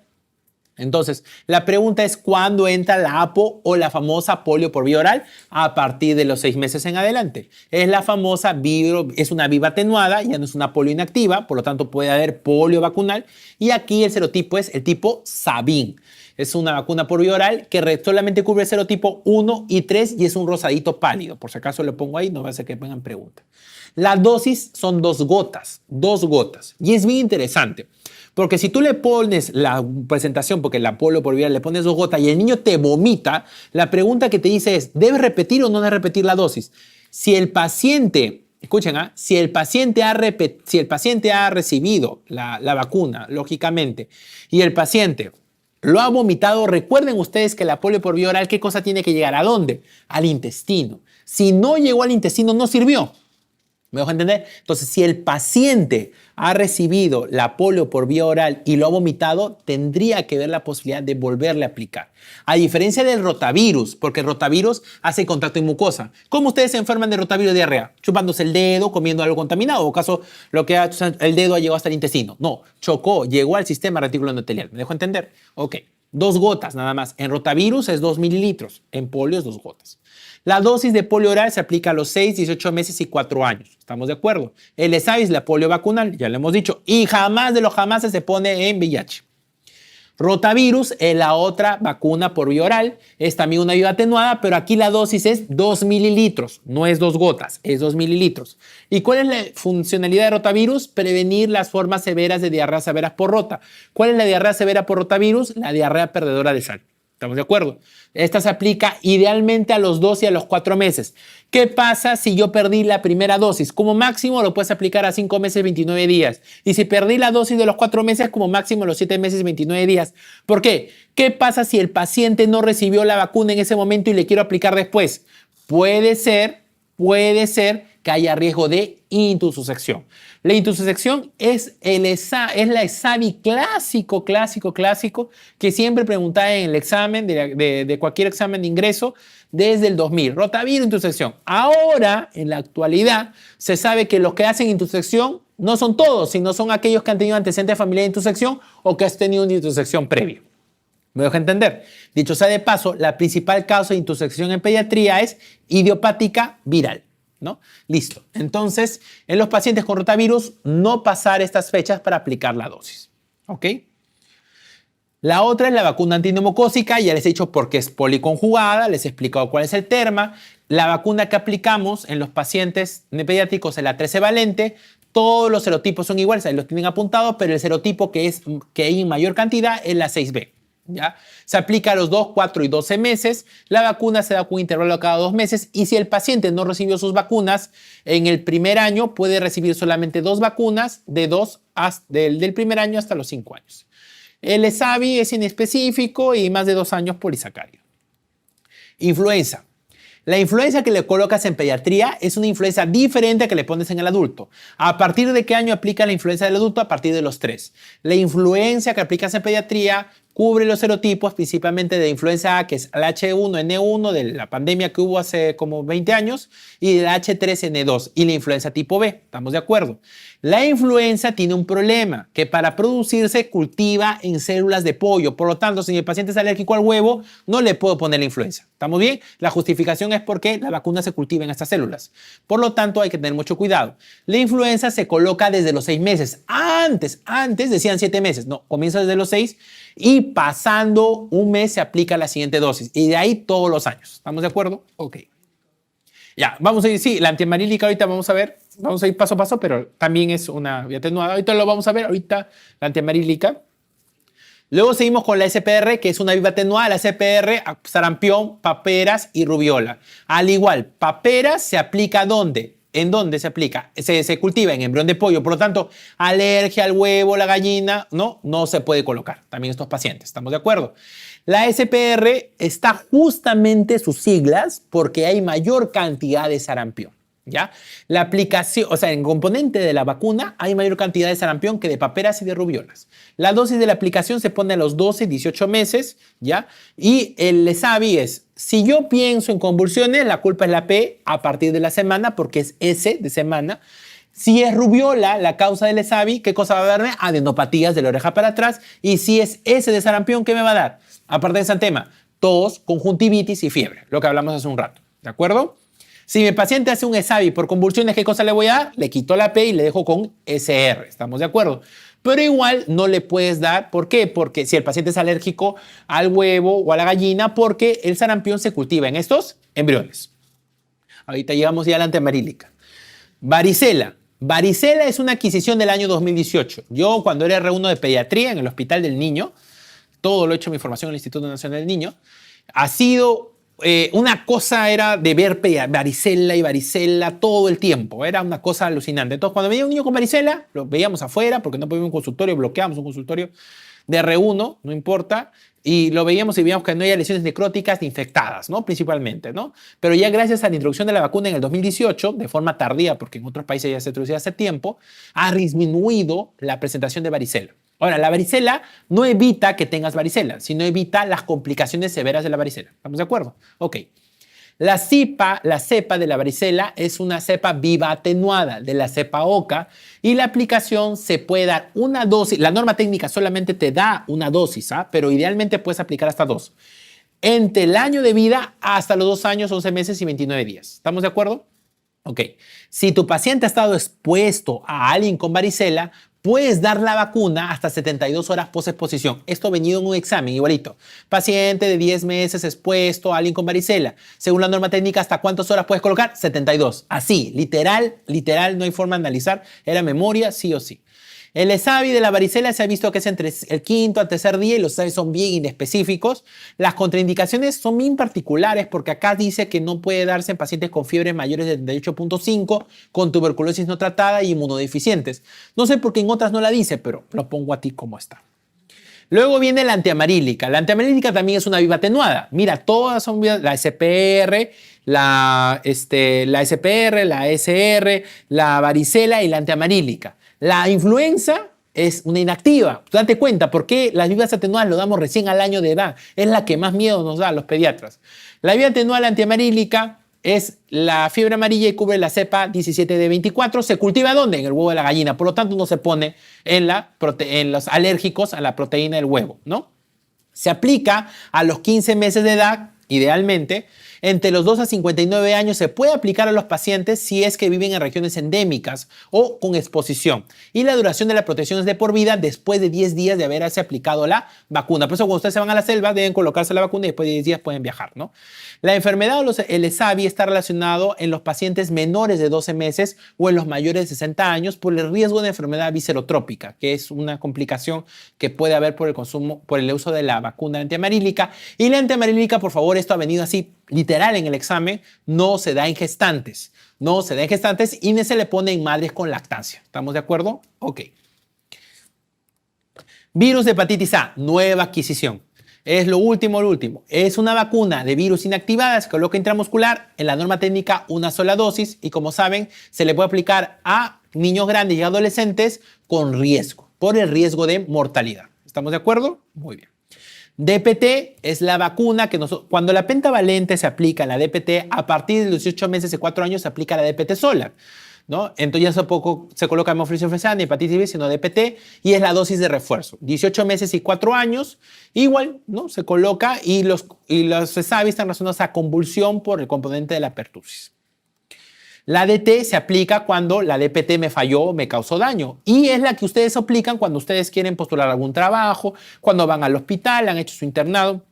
Entonces, la pregunta es ¿cuándo entra la APO o la famosa polio por vía oral? A partir de los 6 meses en adelante. Es la famosa es una viva atenuada, ya no es una polio inactiva, por lo tanto puede haber polio vacunal. Y aquí el serotipo es el tipo Sabin. Es una vacuna por vía oral que solamente cubre el serotipo 1 y 3 y es un rosadito pálido. Por si acaso lo pongo ahí, no va a ser que pongan preguntas. La dosis son 2 gotas, 2 gotas. Y es bien interesante. Porque si tú le pones la presentación, porque la polio por vía le pones 2 gotas y el niño te vomita, la pregunta que te dice es, ¿debes repetir o no debes repetir la dosis? Si el paciente, escuchen, si el paciente ha recibido la vacuna, lógicamente, y el paciente lo ha vomitado, recuerden ustedes que la polio por vía oral, ¿qué cosa tiene que llegar? ¿A dónde? Al intestino. Si no llegó al intestino, no sirvió. ¿Me dejo entender? Entonces, si el paciente ha recibido la polio por vía oral y lo ha vomitado, tendría que ver la posibilidad de volverle a aplicar. A diferencia del rotavirus, porque el rotavirus hace contacto en mucosa. ¿Cómo ustedes se enferman de rotavirus diarrea? Chupándose el dedo, comiendo algo contaminado, o acaso lo que el dedo ha llegado hasta el intestino. No, chocó, llegó al sistema reticular endotelial. ¿Me dejo entender? Ok, 2 gotas nada más. En rotavirus es 2 mililitros, en polio es 2 gotas. La dosis de polio oral se aplica a los 6, 18 meses y 4 años. ¿Estamos de acuerdo? El SAVI es la polio vacunal, ya lo hemos dicho. Y jamás de los jamás se pone en VIH. Rotavirus es la otra vacuna por vía oral. Es también una viva atenuada, pero aquí la dosis es 2 mililitros. No es 2 gotas, es 2 mililitros. ¿Y cuál es la funcionalidad de rotavirus? Prevenir las formas severas de diarrea severas por rota. ¿Cuál es la diarrea severa por rotavirus? La diarrea perdedora de sal. ¿Estamos de acuerdo? Esta se aplica idealmente a los 2 y a los 4 meses. ¿Qué pasa si yo perdí la primera dosis? Como máximo lo puedes aplicar a 5 meses, 29 días. Y si perdí la dosis de los 4 meses, como máximo los 7 meses, 29 días. ¿Por qué? ¿Qué pasa si el paciente no recibió la vacuna en ese momento y le quiero aplicar después? Puede ser puede ser que haya riesgo de intussusección. La intussusección es la ESAVI clásico que siempre preguntaba en el examen, de cualquier examen de ingreso, desde el 2000. Rotavirus, intussusección. Ahora, en la actualidad, se sabe que los que hacen intussusección no son todos, sino son aquellos que han tenido antecedentes familiares de intussusección o que han tenido una intussusección previa. ¿Me dejo entender? Dicho sea de paso, la principal causa de intussusección en pediatría es idiopática viral, ¿no? Listo. Entonces, en los pacientes con rotavirus, no pasar estas fechas para aplicar la dosis. ¿Ok? La otra es la vacuna antineumocócica. Ya les he dicho por qué es policonjugada, les he explicado cuál es el terma. La vacuna que aplicamos en los pacientes pediátricos es la 13 valente. Todos los serotipos son iguales, ahí los tienen apuntados, pero el serotipo que hay en mayor cantidad es la 6B. ¿Ya? Se aplica a los 2, 4 y 12 meses. La vacuna se da con un intervalo cada 2 meses y si el paciente no recibió sus vacunas en el primer año, puede recibir solamente 2 vacunas del primer año hasta los 5 años. El ESAVI es inespecífico y más de 2 años polisacárido. Influenza. La influenza que le colocas en pediatría es una influenza diferente a que le pones en el adulto. ¿A partir de qué año aplica la influenza del adulto? A partir de los 3. La influenza que aplicas en pediatría cubre los serotipos principalmente de influenza A, que es el H1N1 de la pandemia que hubo hace como 20 años, y del H3N2 y la influenza tipo B. ¿Estamos de acuerdo? La influenza tiene un problema, que para producirse cultiva en células de pollo. Por lo tanto, si el paciente es alérgico al huevo, no le puedo poner la influenza. ¿Estamos bien? La justificación es porque la vacuna se cultiva en estas células. Por lo tanto, hay que tener mucho cuidado. La influenza se coloca desde los 6 meses. Antes decían 7 meses. No, comienza desde los 6 y pasando un mes se aplica la siguiente dosis. Y de ahí todos los años. ¿Estamos de acuerdo? Ok. Ya, vamos a ir, sí, la antiamarílica ahorita vamos a ver. Vamos a ir paso a paso, pero también es una vía atenuada. Ahorita lo vamos a ver, ahorita la antiamarílica. Luego seguimos con la SPR, que es una vía atenuada. La SPR, sarampión, paperas y rubiola. Al igual, paperas se aplica ¿dónde? ¿En dónde se aplica? Se cultiva en embrión de pollo. Por lo tanto, alergia al huevo, la gallina, no se puede colocar. También estos pacientes, ¿estamos de acuerdo? La SPR está justamente sus siglas porque hay mayor cantidad de sarampión. ¿Ya? La aplicación, o sea, en componente de la vacuna hay mayor cantidad de sarampión que de paperas y de rubiolas. La dosis de la aplicación se pone a los 12, 18 meses, ¿ya? Y el ESAVI es, si yo pienso en convulsiones, la culpa es la P a partir de la semana, porque es S de semana. Si es rubiola, la causa del ESAVI, ¿qué cosa va a darme? Adenopatías de la oreja para atrás. Y si es S de sarampión, ¿qué me va a dar? Aparte de ese tema, tos, conjuntivitis y fiebre, lo que hablamos hace un rato, ¿de acuerdo? Si mi paciente hace un ESAVI por convulsiones, ¿qué cosa le voy a dar? Le quito la P y le dejo con SR. ¿Estamos de acuerdo? Pero igual no le puedes dar. ¿Por qué? Porque si el paciente es alérgico al huevo o a la gallina, porque el sarampión se cultiva en estos embriones. Ahorita llegamos ya a la antiamarílica. Varicela. Varicela es una adquisición del año 2018. Yo cuando era R1 de pediatría en el Hospital del Niño, todo lo he hecho en mi formación en el Instituto Nacional del Niño, ha sido... una cosa era de ver varicela y varicela todo el tiempo. Era una cosa alucinante. Entonces, cuando venía un niño con varicela, lo veíamos afuera porque no podíamos un consultorio, bloqueamos un consultorio de R1, no importa, y lo veíamos y veíamos que no había lesiones necróticas ni infectadas, ¿no? Principalmente, ¿no? Pero ya gracias a la introducción de la vacuna en el 2018, de forma tardía, porque en otros países ya se introducía hace tiempo, ha disminuido la presentación de varicela. Ahora, la varicela no evita que tengas varicela, sino evita las complicaciones severas de la varicela. ¿Estamos de acuerdo? Ok. La cepa de la varicela es una cepa viva atenuada de la cepa OCA y la aplicación se puede dar una dosis. La norma técnica solamente te da una dosis, pero idealmente puedes aplicar hasta 2. Entre el año de vida hasta los 2 años, 11 meses y 29 días. ¿Estamos de acuerdo? Ok. Si tu paciente ha estado expuesto a alguien con varicela, puedes dar la vacuna hasta 72 horas post-exposición. Esto ha venido en un examen igualito. Paciente de 10 meses expuesto a alguien con varicela. Según la norma técnica, ¿hasta cuántas horas puedes colocar? 72. Así, literal, no hay forma de analizar. Era memoria, sí o sí. El ESAVI de la varicela se ha visto que es entre el quinto al tercer día y los ESAVI son bien inespecíficos. Las contraindicaciones son bien particulares porque acá dice que no puede darse en pacientes con fiebres mayores de 38.5, con tuberculosis no tratada y inmunodeficientes. No sé por qué en otras no la dice, pero lo pongo a ti como está. Luego viene la antiamarílica. La antiamarílica también es una viva atenuada. Mira, todas son vivas, la SPR, la SPR, la SR, la varicela y la antiamarílica. La influenza es una inactiva. Date cuenta, ¿por qué las vivas atenuadas lo damos recién al año de edad? Es la que más miedo nos da a los pediatras. La viva atenuada amarílica es la fiebre amarilla y cubre la cepa 17D24. ¿Se cultiva dónde? En el huevo de la gallina. Por lo tanto, no se pone en los alérgicos a la proteína del huevo, ¿no? Se aplica a los 15 meses de edad, idealmente. Entre los 2 a 59 años se puede aplicar a los pacientes si es que viven en regiones endémicas o con exposición. Y la duración de la protección es de por vida después de 10 días de haberse aplicado la vacuna. Por eso cuando ustedes se van a la selva deben colocarse la vacuna y después de 10 días pueden viajar, ¿no? La enfermedad o el ESAVI está relacionado en los pacientes menores de 12 meses o en los mayores de 60 años por el riesgo de enfermedad viscerotrópica, que es una complicación que puede haber por el consumo, por el uso de la vacuna antiamarílica. Y la antiamarílica, por favor, esto ha venido así literal en el examen, no se da en gestantes. No se da en gestantes y ni se le pone en madres con lactancia. ¿Estamos de acuerdo? Ok. Virus de hepatitis A, nueva adquisición. Es lo último, lo último. Es una vacuna de virus inactivada, se coloca intramuscular, en la norma técnica una sola dosis y como saben, se le puede aplicar a niños grandes y adolescentes con riesgo, por el riesgo de mortalidad. ¿Estamos de acuerdo? Muy bien. DPT es la vacuna que cuando la pentavalente se aplica en la DPT, a partir de los 18 meses y 4 años se aplica la DPT sola, ¿no? Entonces ya hace poco se coloca hemofiliación infecciosa, ni hepatitis B, sino DPT, y es la dosis de refuerzo. 18 meses y 4 años, igual, ¿no? Se coloca y los ESAVI están relacionados a convulsión por el componente de la pertusis. La DT se aplica cuando la DPT me falló, me causó daño. Y es la que ustedes aplican cuando ustedes quieren postular algún trabajo, cuando van al hospital, han hecho su internado,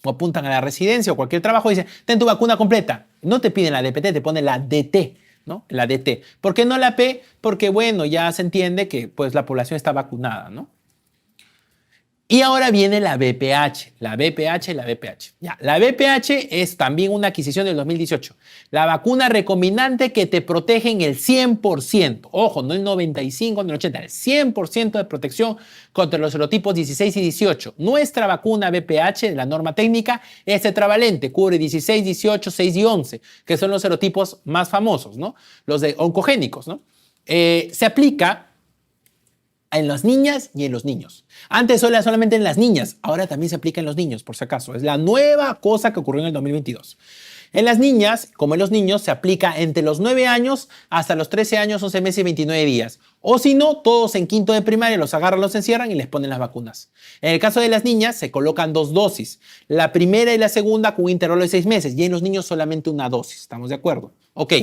o apuntan a la residencia o cualquier trabajo y dicen, ten tu vacuna completa. No te piden la DPT, te ponen la DT, ¿no? La DT. ¿Por qué no la P? Porque, bueno, ya se entiende que pues, la población está vacunada, ¿no? Y ahora viene la BPH, la BPH, la BPH. Ya, la BPH es también una adquisición del 2018. La vacuna recombinante que te protege en el 100%. Ojo, no el 95, no el 80, el 100% de protección contra los serotipos 16 y 18. Nuestra vacuna BPH, la norma técnica, es tetravalente, cubre 16, 18, 6 y 11, que son los serotipos más famosos, ¿no? Los de oncogénicos, ¿no? Se aplica en las niñas y en los niños. Antes era solamente en las niñas, ahora también se aplica en los niños, por si acaso. Es la nueva cosa que ocurrió en el 2022. En las niñas, como en los niños, se aplica entre los 9 años hasta los 13 años, 11 meses y 29 días. O si no, todos en quinto de primaria los agarran, los encierran y les ponen las vacunas. En el caso de las niñas, se colocan 2 dosis. La primera y la segunda con un intervalo de 6 meses. Y en los niños solamente una dosis. ¿Estamos de acuerdo? Ok.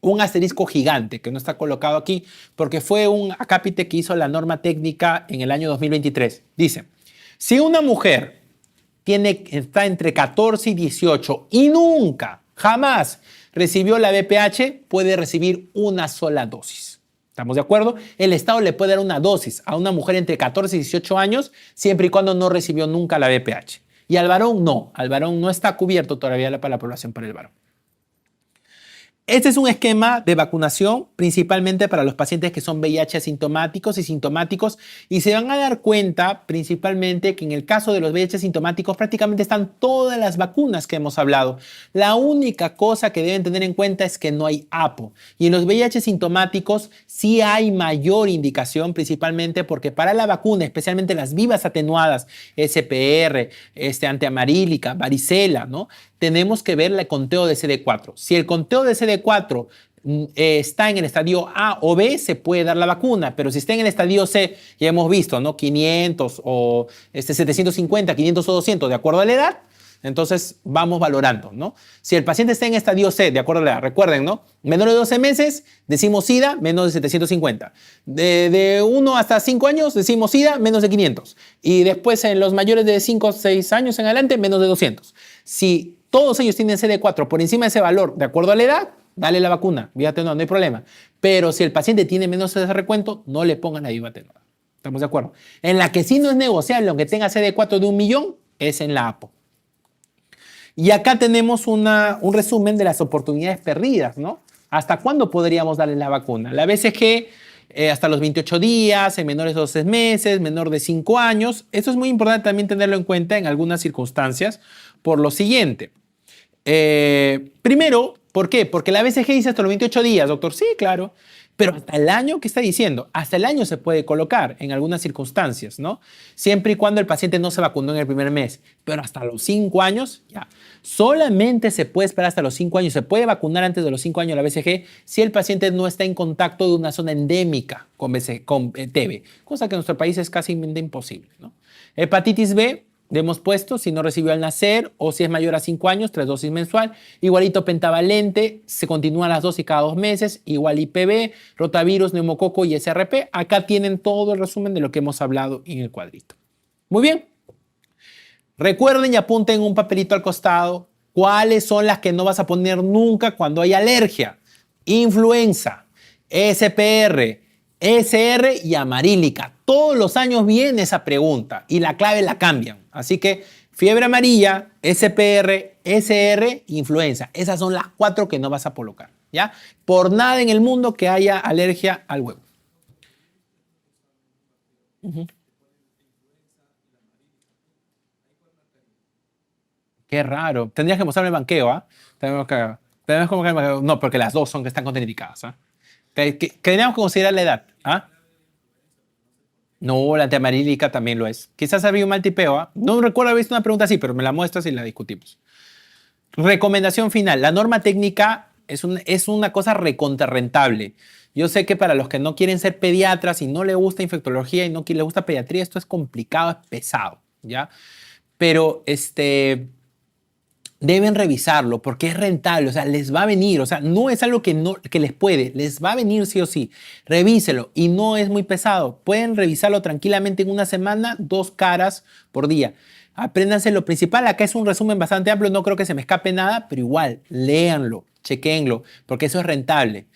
Un asterisco gigante que no está colocado aquí porque fue un acápite que hizo la norma técnica en el año 2023. Dice, si una mujer está entre 14 y 18 y nunca, jamás recibió la BPH, puede recibir una sola dosis. ¿Estamos de acuerdo? El Estado le puede dar una dosis a una mujer entre 14 y 18 años siempre y cuando no recibió nunca la BPH. Y al varón no. Al varón no está cubierto todavía para la población para el varón. Este es un esquema de vacunación principalmente para los pacientes que son VIH asintomáticos y sintomáticos y se van a dar cuenta principalmente que en el caso de los VIH asintomáticos prácticamente están todas las vacunas que hemos hablado. La única cosa que deben tener en cuenta es que no hay APO y en los VIH asintomáticos sí hay mayor indicación principalmente porque para la vacuna, especialmente las vivas atenuadas, SPR, antiamarílica, varicela, ¿no? Tenemos que ver el conteo de CD4. Si el conteo de CD4 está en el estadio A o B, se puede dar la vacuna, pero si está en el estadio C, ya hemos visto, ¿no? 500 o 750, 500 o 200, de acuerdo a la edad, entonces vamos valorando, ¿no? Si el paciente está en estadio C, de acuerdo a la edad, recuerden, ¿no? Menor de 12 meses, decimos SIDA, menos de 750. De 1 hasta 5 años, decimos SIDA, menos de 500. Y después en los mayores de 5 o 6 años en adelante, menos de 200. Si todos ellos tienen CD4 por encima de ese valor, de acuerdo a la edad, dale la vacuna, viva atenuada, no hay problema. Pero si el paciente tiene menos de ese recuento, no le pongan la viva atenuada. ¿Estamos de acuerdo? En la que sí no es negociable, aunque tenga CD4 de 1 millón, es en la APO. Y acá tenemos un resumen de las oportunidades perdidas, ¿no? ¿Hasta cuándo podríamos darle la vacuna? La BCG hasta los 28 días, en menores de 12 meses, menor de 5 años. Esto es muy importante también tenerlo en cuenta en algunas circunstancias por lo siguiente. Primero, ¿por qué? Porque la BCG dice hasta los 28 días, doctor. Sí, claro. Pero hasta el año, ¿qué está diciendo? Hasta el año se puede colocar en algunas circunstancias, ¿no? Siempre y cuando el paciente no se vacunó en el primer mes. Pero hasta los 5 años, ya. Solamente se puede esperar hasta los 5 años. Se puede vacunar antes de los 5 años la BCG si el paciente no está en contacto de una zona endémica con TB, cosa que en nuestro país es casi imposible, ¿no? Hepatitis B. Hemos puesto si no recibió al nacer o si es mayor a 5 años, 3 dosis mensual. Igualito pentavalente, se continúan las dosis cada 2 meses. Igual IPV, rotavirus, neumococo y SRP. Acá tienen todo el resumen de lo que hemos hablado en el cuadrito. Muy bien. Recuerden y apunten un papelito al costado cuáles son las que no vas a poner nunca cuando hay alergia. Influenza, SPR, SR y amarílica. Todos los años viene esa pregunta y la clave la cambian. Así que fiebre amarilla, SPR, SR, influenza. Esas son las 4 que no vas a colocar, ¿ya? Por nada en el mundo que haya alergia al huevo. Qué raro. Tendrías que mostrarme el banqueo, ¿ah? Tenemos que no, porque las dos son que están contraindicadas, ¿ah? Tendríamos que considerar la edad, ¿ah? No, la antiamarílica también lo es. Quizás había un mal tipeo, ¿ah? No recuerdo haber visto una pregunta así, pero me la muestras y la discutimos. Recomendación final. La norma técnica es una cosa recontrarrentable. Yo sé que para los que no quieren ser pediatras y no les gusta infectología y no les gusta pediatría, esto es complicado, es pesado, ¿ya? Pero deben revisarlo porque es rentable, o sea, les va a venir, o sea, no es algo que les puede, les va a venir sí o sí. Revíselo y no es muy pesado. Pueden revisarlo tranquilamente en una semana, 2 caras por día. Apréndanse lo principal, acá es un resumen bastante amplio, no creo que se me escape nada, pero igual, léanlo, chequéenlo, porque eso es rentable.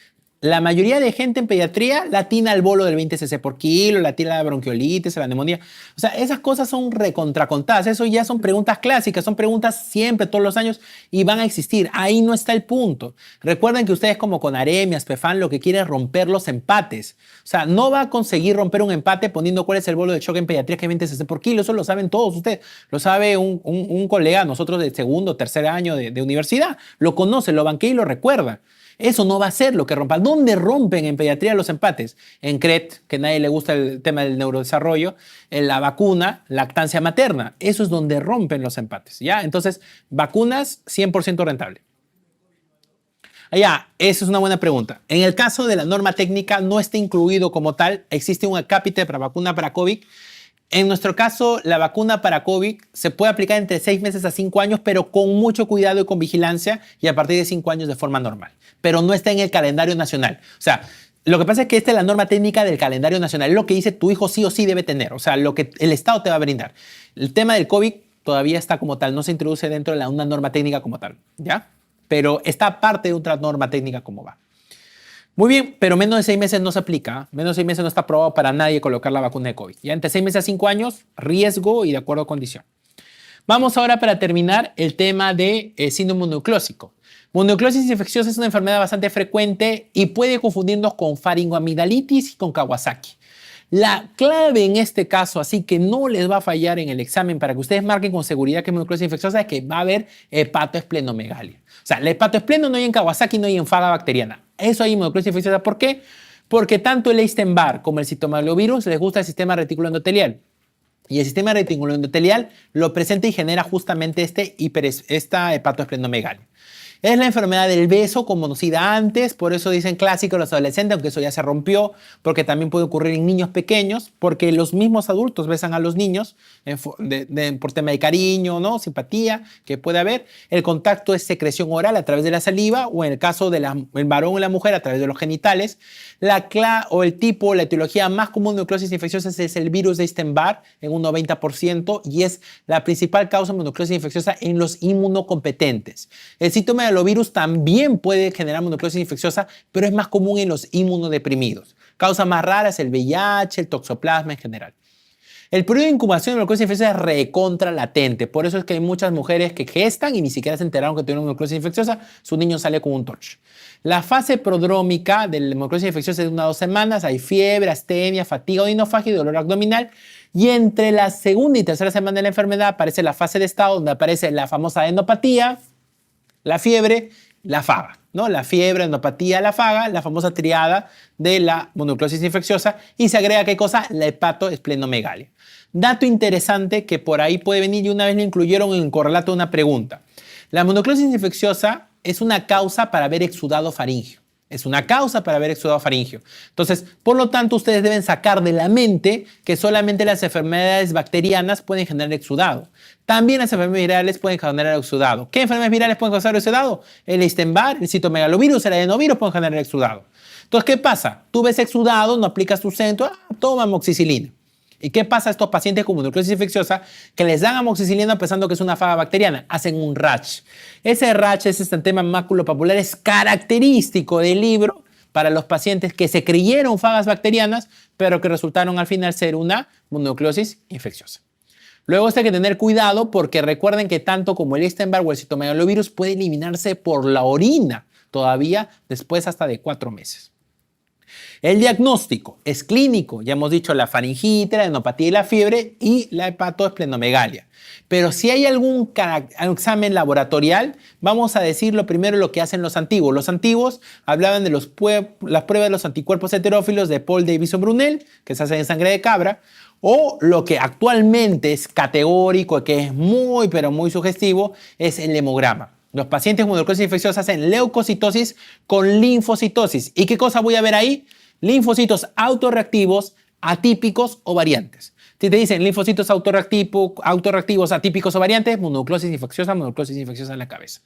La mayoría de gente en pediatría la atina al bolo del 20 cc por kilo, la atina a la bronquiolitis, a la neumonía. O sea, esas cosas son recontracontadas. Eso ya son preguntas clásicas, son preguntas siempre, todos los años, y van a existir. Ahí no está el punto. Recuerden que ustedes como con aremias, PEFAN, lo que quieren es romper los empates. O sea, no va a conseguir romper un empate poniendo cuál es el bolo de choque en pediatría que es 20 cc por kilo. Eso lo saben todos ustedes. Lo sabe un colega, nosotros de segundo, tercer año de universidad. Lo conoce, lo banquea y lo recuerda. Eso no va a ser lo que rompa. ¿Dónde rompen en pediatría los empates? En CRET, que a nadie le gusta el tema del neurodesarrollo, en la vacuna, lactancia materna. Eso es donde rompen los empates, ¿ya? Entonces, vacunas 100% rentable. Ya, esa es una buena pregunta. En el caso de la norma técnica, no está incluido como tal. Existe un acápite para vacuna para COVID. En nuestro caso, la vacuna para COVID se puede aplicar entre 6 meses a 5 años, pero con mucho cuidado y con vigilancia y a partir de 5 años de forma normal. Pero no está en el calendario nacional. O sea, lo que pasa es que esta es la norma técnica del calendario nacional. Es lo que dice tu hijo sí o sí debe tener. O sea, lo que el Estado te va a brindar. El tema del COVID todavía está como tal. No se introduce dentro de una norma técnica como tal. ¿Ya? Pero está parte de otra norma técnica como va. Muy bien, pero menos de 6 meses no se aplica. Menos de 6 meses no está aprobado para nadie colocar la vacuna de COVID. Ya entre 6 meses a 5 años, riesgo y de acuerdo a condición. Vamos ahora para terminar el tema de síndrome mononucleósico. Mononucleosis infecciosa es una enfermedad bastante frecuente y puede confundirnos con faringoamigdalitis y con Kawasaki. La clave en este caso, así que no les va a fallar en el examen para que ustedes marquen con seguridad que es mononucleosis infecciosa, es que va a haber hepatoesplenomegalia. O sea, la hepatoespleno no hay en Kawasaki, no hay en faga bacteriana. Eso hay en mononucleosis infecciosa. ¿Por qué? Porque tanto el Epstein-Barr como el citomegalovirus les gusta el sistema reticuloendotelial. Y el sistema reticuloendotelial lo presenta y genera justamente esta hepatoesplenomegalia. Es la enfermedad del beso, como conocida antes, por eso dicen clásico los adolescentes, aunque eso ya se rompió, porque también puede ocurrir en niños pequeños, porque los mismos adultos besan a los niños por tema de cariño, ¿no? Simpatía que puede haber. El contacto es secreción oral a través de la saliva, o en el caso del varón o la mujer a través de los genitales. La etiología más común de mononucleosis infecciosa es el virus de Epstein-Barr en un 90% y es la principal causa de mononucleosis infecciosa en los inmunocompetentes. El citomegalovirus también puede generar mononucleosis infecciosa, pero es más común en los inmunodeprimidos. Causa más rara es el VIH, el toxoplasma en general. El periodo de incubación de mononucleosis infecciosa es recontra latente. Por eso es que hay muchas mujeres que gestan y ni siquiera se enteraron que tuvieron mononucleosis infecciosa. Su niño sale con un torch. La fase prodrómica de la mononucleosis infecciosa es de 1 a 2 semanas. Hay fiebre, astenia, fatiga odinofagia y dolor abdominal. Y entre la segunda y tercera semana de la enfermedad aparece la fase de estado, donde aparece la famosa adenopatía, la fiebre, la faga, ¿no? La fiebre, adenopatía, la faga, la famosa triada de la mononucleosis infecciosa, y se agrega, ¿qué cosa? La hepatoesplenomegalia. Dato interesante que por ahí puede venir y una vez lo incluyeron en el correlato de una pregunta. La mononucleosis infecciosa es una causa para haber exudado faríngeo. Es una causa para haber exudado faríngeo. Entonces, por lo tanto, ustedes deben sacar de la mente que solamente las enfermedades bacterianas pueden generar exudado. También las enfermedades virales pueden generar exudado. ¿Qué enfermedades virales pueden causar exudado? El Epstein-Barr, el citomegalovirus, el adenovirus pueden generar exudado. Entonces, ¿qué pasa? Tú ves exudado, no aplicas tu centro, toma amoxicilina. ¿Y qué pasa a estos pacientes con mononucleosis infecciosa que les dan amoxicilina pensando que es una faga bacteriana? Hacen un rash. Ese rash, ese exantema maculopapular, es característico del libro para los pacientes que se creyeron fagas bacterianas, pero que resultaron al final ser una mononucleosis infecciosa. Luego hay que tener cuidado porque recuerden que tanto como el Epstein-Barr o el citomegalovirus puede eliminarse por la orina todavía después hasta de 4 meses. El diagnóstico es clínico, ya hemos dicho la faringitis, la adenopatía y la fiebre y la hepatoesplenomegalia. Pero si hay algún examen laboratorial, vamos a decir lo primero lo que hacen los antiguos. Los antiguos hablaban de las pruebas de los anticuerpos heterófilos de Paul Davison Brunel, que se hacen en sangre de cabra, o lo que actualmente es categórico, que es muy, pero muy sugestivo, es el hemograma. Los pacientes con mononucleosis infecciosa hacen leucocitosis con linfocitosis. ¿Y qué cosa voy a ver ahí? Linfocitos autorreactivos, atípicos o variantes. Si te dicen linfocitos autorreactivos, atípicos o variantes, mononucleosis infecciosa en la cabeza.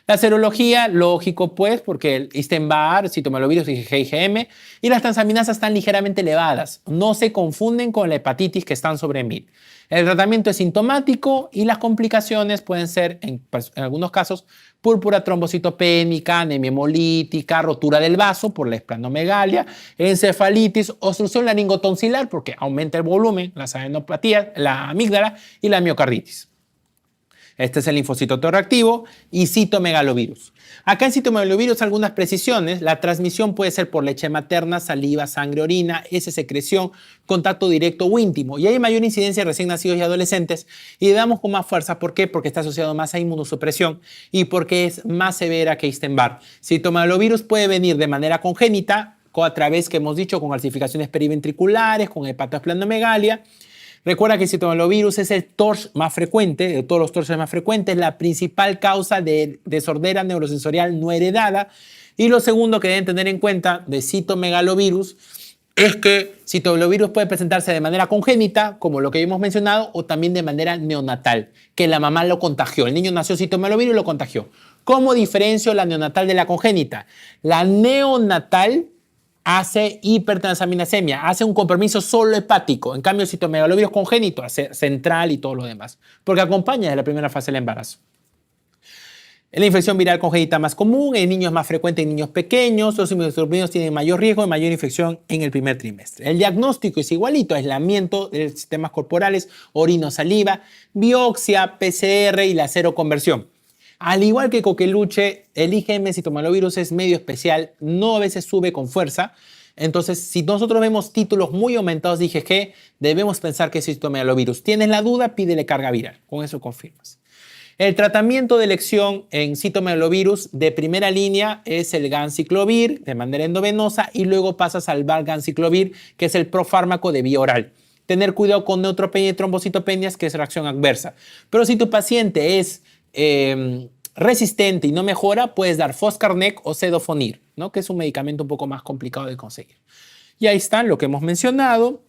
La serología, lógico pues, porque el Epstein-Barr, citomegalovirus y IgM, y las transaminasas están ligeramente elevadas. No se confunden con la hepatitis que están sobre 1000. El tratamiento es sintomático y las complicaciones pueden ser, en algunos casos, púrpura trombocitopénica, anemia hemolítica, rotura del vaso por la esplenomegalia, encefalitis, obstrucción laringotonsilar porque aumenta el volumen, las adenopatías, la amígdala y la miocarditis. Este es el linfocito autorreactivo y citomegalovirus. Acá en citomegalovirus algunas precisiones. La transmisión puede ser por leche materna, saliva, sangre, orina, heces, secreción, contacto directo o íntimo. Y hay mayor incidencia en recién nacidos y adolescentes. Y le damos con más fuerza. ¿Por qué? Porque está asociado más a inmunosupresión y porque es más severa que Epstein-Barr. Citomegalovirus puede venir de manera congénita, a través que hemos dicho con calcificaciones periventriculares, con hepatoesplenomegalia. Recuerda que el citomegalovirus es el TORCH más frecuente, de todos los TORCH más frecuentes, la principal causa de desordera neurosensorial no heredada. Y lo segundo que deben tener en cuenta de citomegalovirus es que citomegalovirus puede presentarse de manera congénita, como lo que hemos mencionado, o también de manera neonatal, que la mamá lo contagió. El niño nació citomegalovirus y lo contagió. ¿Cómo diferencio la neonatal de la congénita? La neonatal hace hipertransaminasemia, hace un compromiso solo hepático. En cambio, el citomegalovirus congénito hace central y todo lo demás, porque acompaña desde la primera fase del embarazo. La infección viral congénita más común, en niños más frecuente en niños pequeños, los inmunosuprimidos tienen mayor riesgo de mayor infección en el primer trimestre. El diagnóstico es igualito, aislamiento de sistemas corporales, orina, saliva, biopsia, PCR y la seroconversión. Al igual que coqueluche, el IgM citomegalovirus es medio especial, no a veces sube con fuerza. Entonces, si nosotros vemos títulos muy aumentados de IgG, debemos pensar que es citomegalovirus. ¿Tienes la duda? Pídele carga viral. Con eso confirmas. El tratamiento de elección en citomegalovirus de primera línea es el ganciclovir de manera endovenosa y luego pasas al valganciclovir, que es el profármaco de vía oral. Tener cuidado con neutropenia y trombocitopenias, que es reacción adversa. Pero si tu paciente es resistente y no mejora, puedes dar Foscarnet o Cedofonir, ¿no? Que es un medicamento un poco más complicado de conseguir. Y ahí están lo que hemos mencionado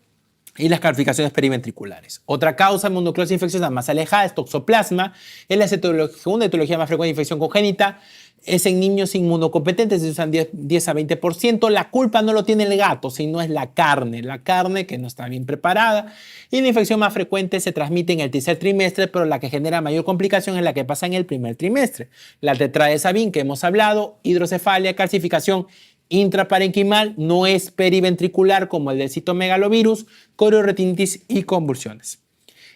y las calcificaciones periventriculares. Otra causa de mononucleosis infecciosa más alejada es toxoplasma. Es la segunda etiología más frecuente de infección congénita. Es en niños inmunocompetentes, se usan 10 a 20%. La culpa no lo tiene el gato, sino es la carne que no está bien preparada. Y la infección más frecuente se transmite en el tercer trimestre, pero la que genera mayor complicación es la que pasa en el primer trimestre. La tetradesavin que hemos hablado, hidrocefalia, calcificación intraparenquimal, no es periventricular como el del citomegalovirus, corioretinitis y convulsiones.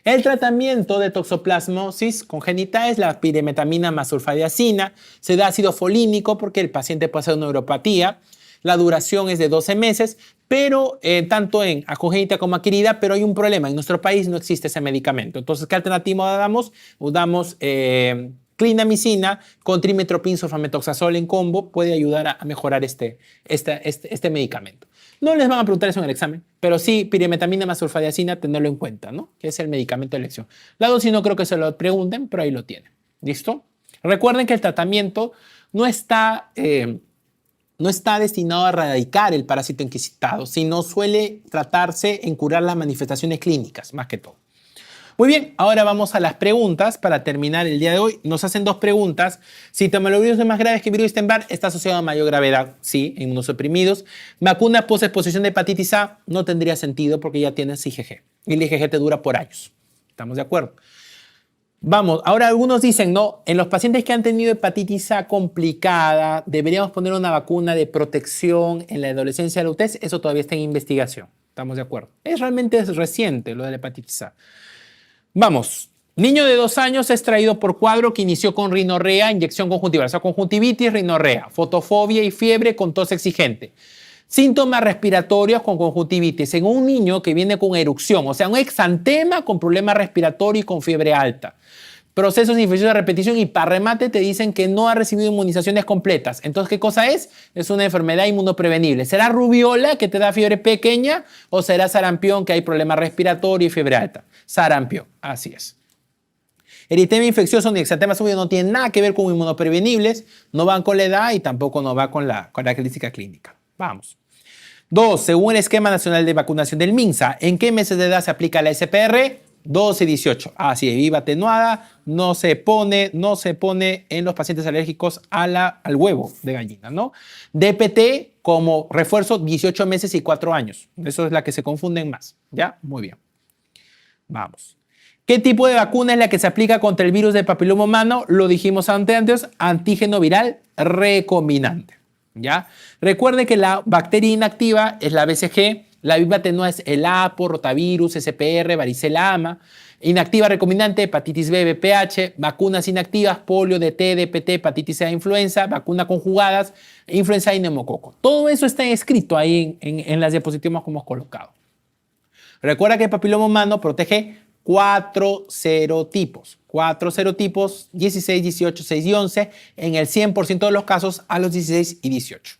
El tratamiento de toxoplasmosis congénita es la pirimetamina más sulfadiazina. Se da ácido folínico porque el paciente puede hacer neuropatía. La duración es de 12 meses, pero tanto en congénita como adquirida, pero hay un problema. En nuestro país no existe ese medicamento. Entonces, ¿qué alternativa damos? Damos clindamicina con trimetoprim sulfamethoxazol en combo. Puede ayudar a mejorar este medicamento. No les van a preguntar eso en el examen, pero sí pirimetamina más sulfadiazina, tenerlo en cuenta, ¿no? Que es el medicamento de elección. La dosis no creo que se lo pregunten, pero ahí lo tienen. ¿Listo? Recuerden que el tratamiento no está destinado a erradicar el parásito enquisitado, sino suele tratarse en curar las manifestaciones clínicas, más que todo. Muy bien, ahora vamos a las preguntas para terminar el día de hoy. Nos hacen dos preguntas. Citomegalovirus es más grave que virus Epstein-Barr, está asociado a mayor gravedad, sí, en inmunosuprimidos. Vacuna post-exposición de hepatitis A no tendría sentido porque ya tienes IgG y el IgG te dura por años. ¿Estamos de acuerdo? Vamos, ahora algunos dicen, no, en los pacientes que han tenido hepatitis A complicada, deberíamos poner una vacuna de protección en la adolescencia de la UTS. Eso todavía está en investigación. ¿Estamos de acuerdo? Realmente es reciente lo de la hepatitis A. Vamos, niño de 2 años es traído por cuadro que inició con rinorrea, inyección conjuntival, o sea, conjuntivitis, rinorrea, fotofobia y fiebre con tos exigente. Síntomas respiratorios con conjuntivitis en un niño que viene con erupción, o sea, un exantema con problema respiratorio y con fiebre alta. Procesos infecciosos de repetición y para remate te dicen que no ha recibido inmunizaciones completas. Entonces, ¿qué cosa es? Es una enfermedad inmunoprevenible. ¿Será rubiola que te da fiebre pequeña o será sarampión que hay problema respiratorio y fiebre alta? Sarampión, así es. Eritema infeccioso ni exantema súbito no tienen nada que ver con inmunoprevenibles, no van con la edad y tampoco no va con la característica clínica. Vamos. 2. Según el esquema nacional de vacunación del MINSA, ¿en qué meses de edad se aplica la SPR? 12 y 18. Así es, viva atenuada, no se pone en los pacientes alérgicos al huevo de gallina, ¿no? DPT como refuerzo 18 meses y 4 años. Eso es la que se confunden más, ¿ya? Muy bien. Vamos. ¿Qué tipo de vacuna es la que se aplica contra el virus del papiloma humano? Lo dijimos antes, antígeno viral recombinante, ¿ya? Recuerde que la bacteria inactiva es la BCG, la viva atenuada es el APO, rotavirus, SPR, varicela ama, inactiva recombinante, hepatitis B, VPH, vacunas inactivas, polio, DT, DPT, hepatitis C, influenza, vacunas conjugadas, influenza y neumococo. Todo eso está escrito ahí en las diapositivas que hemos colocado. Recuerda que el papiloma humano protege 4 serotipos. 4 serotipos, 16, 18, 6 y 11, en el 100% de los casos a los 16 y 18.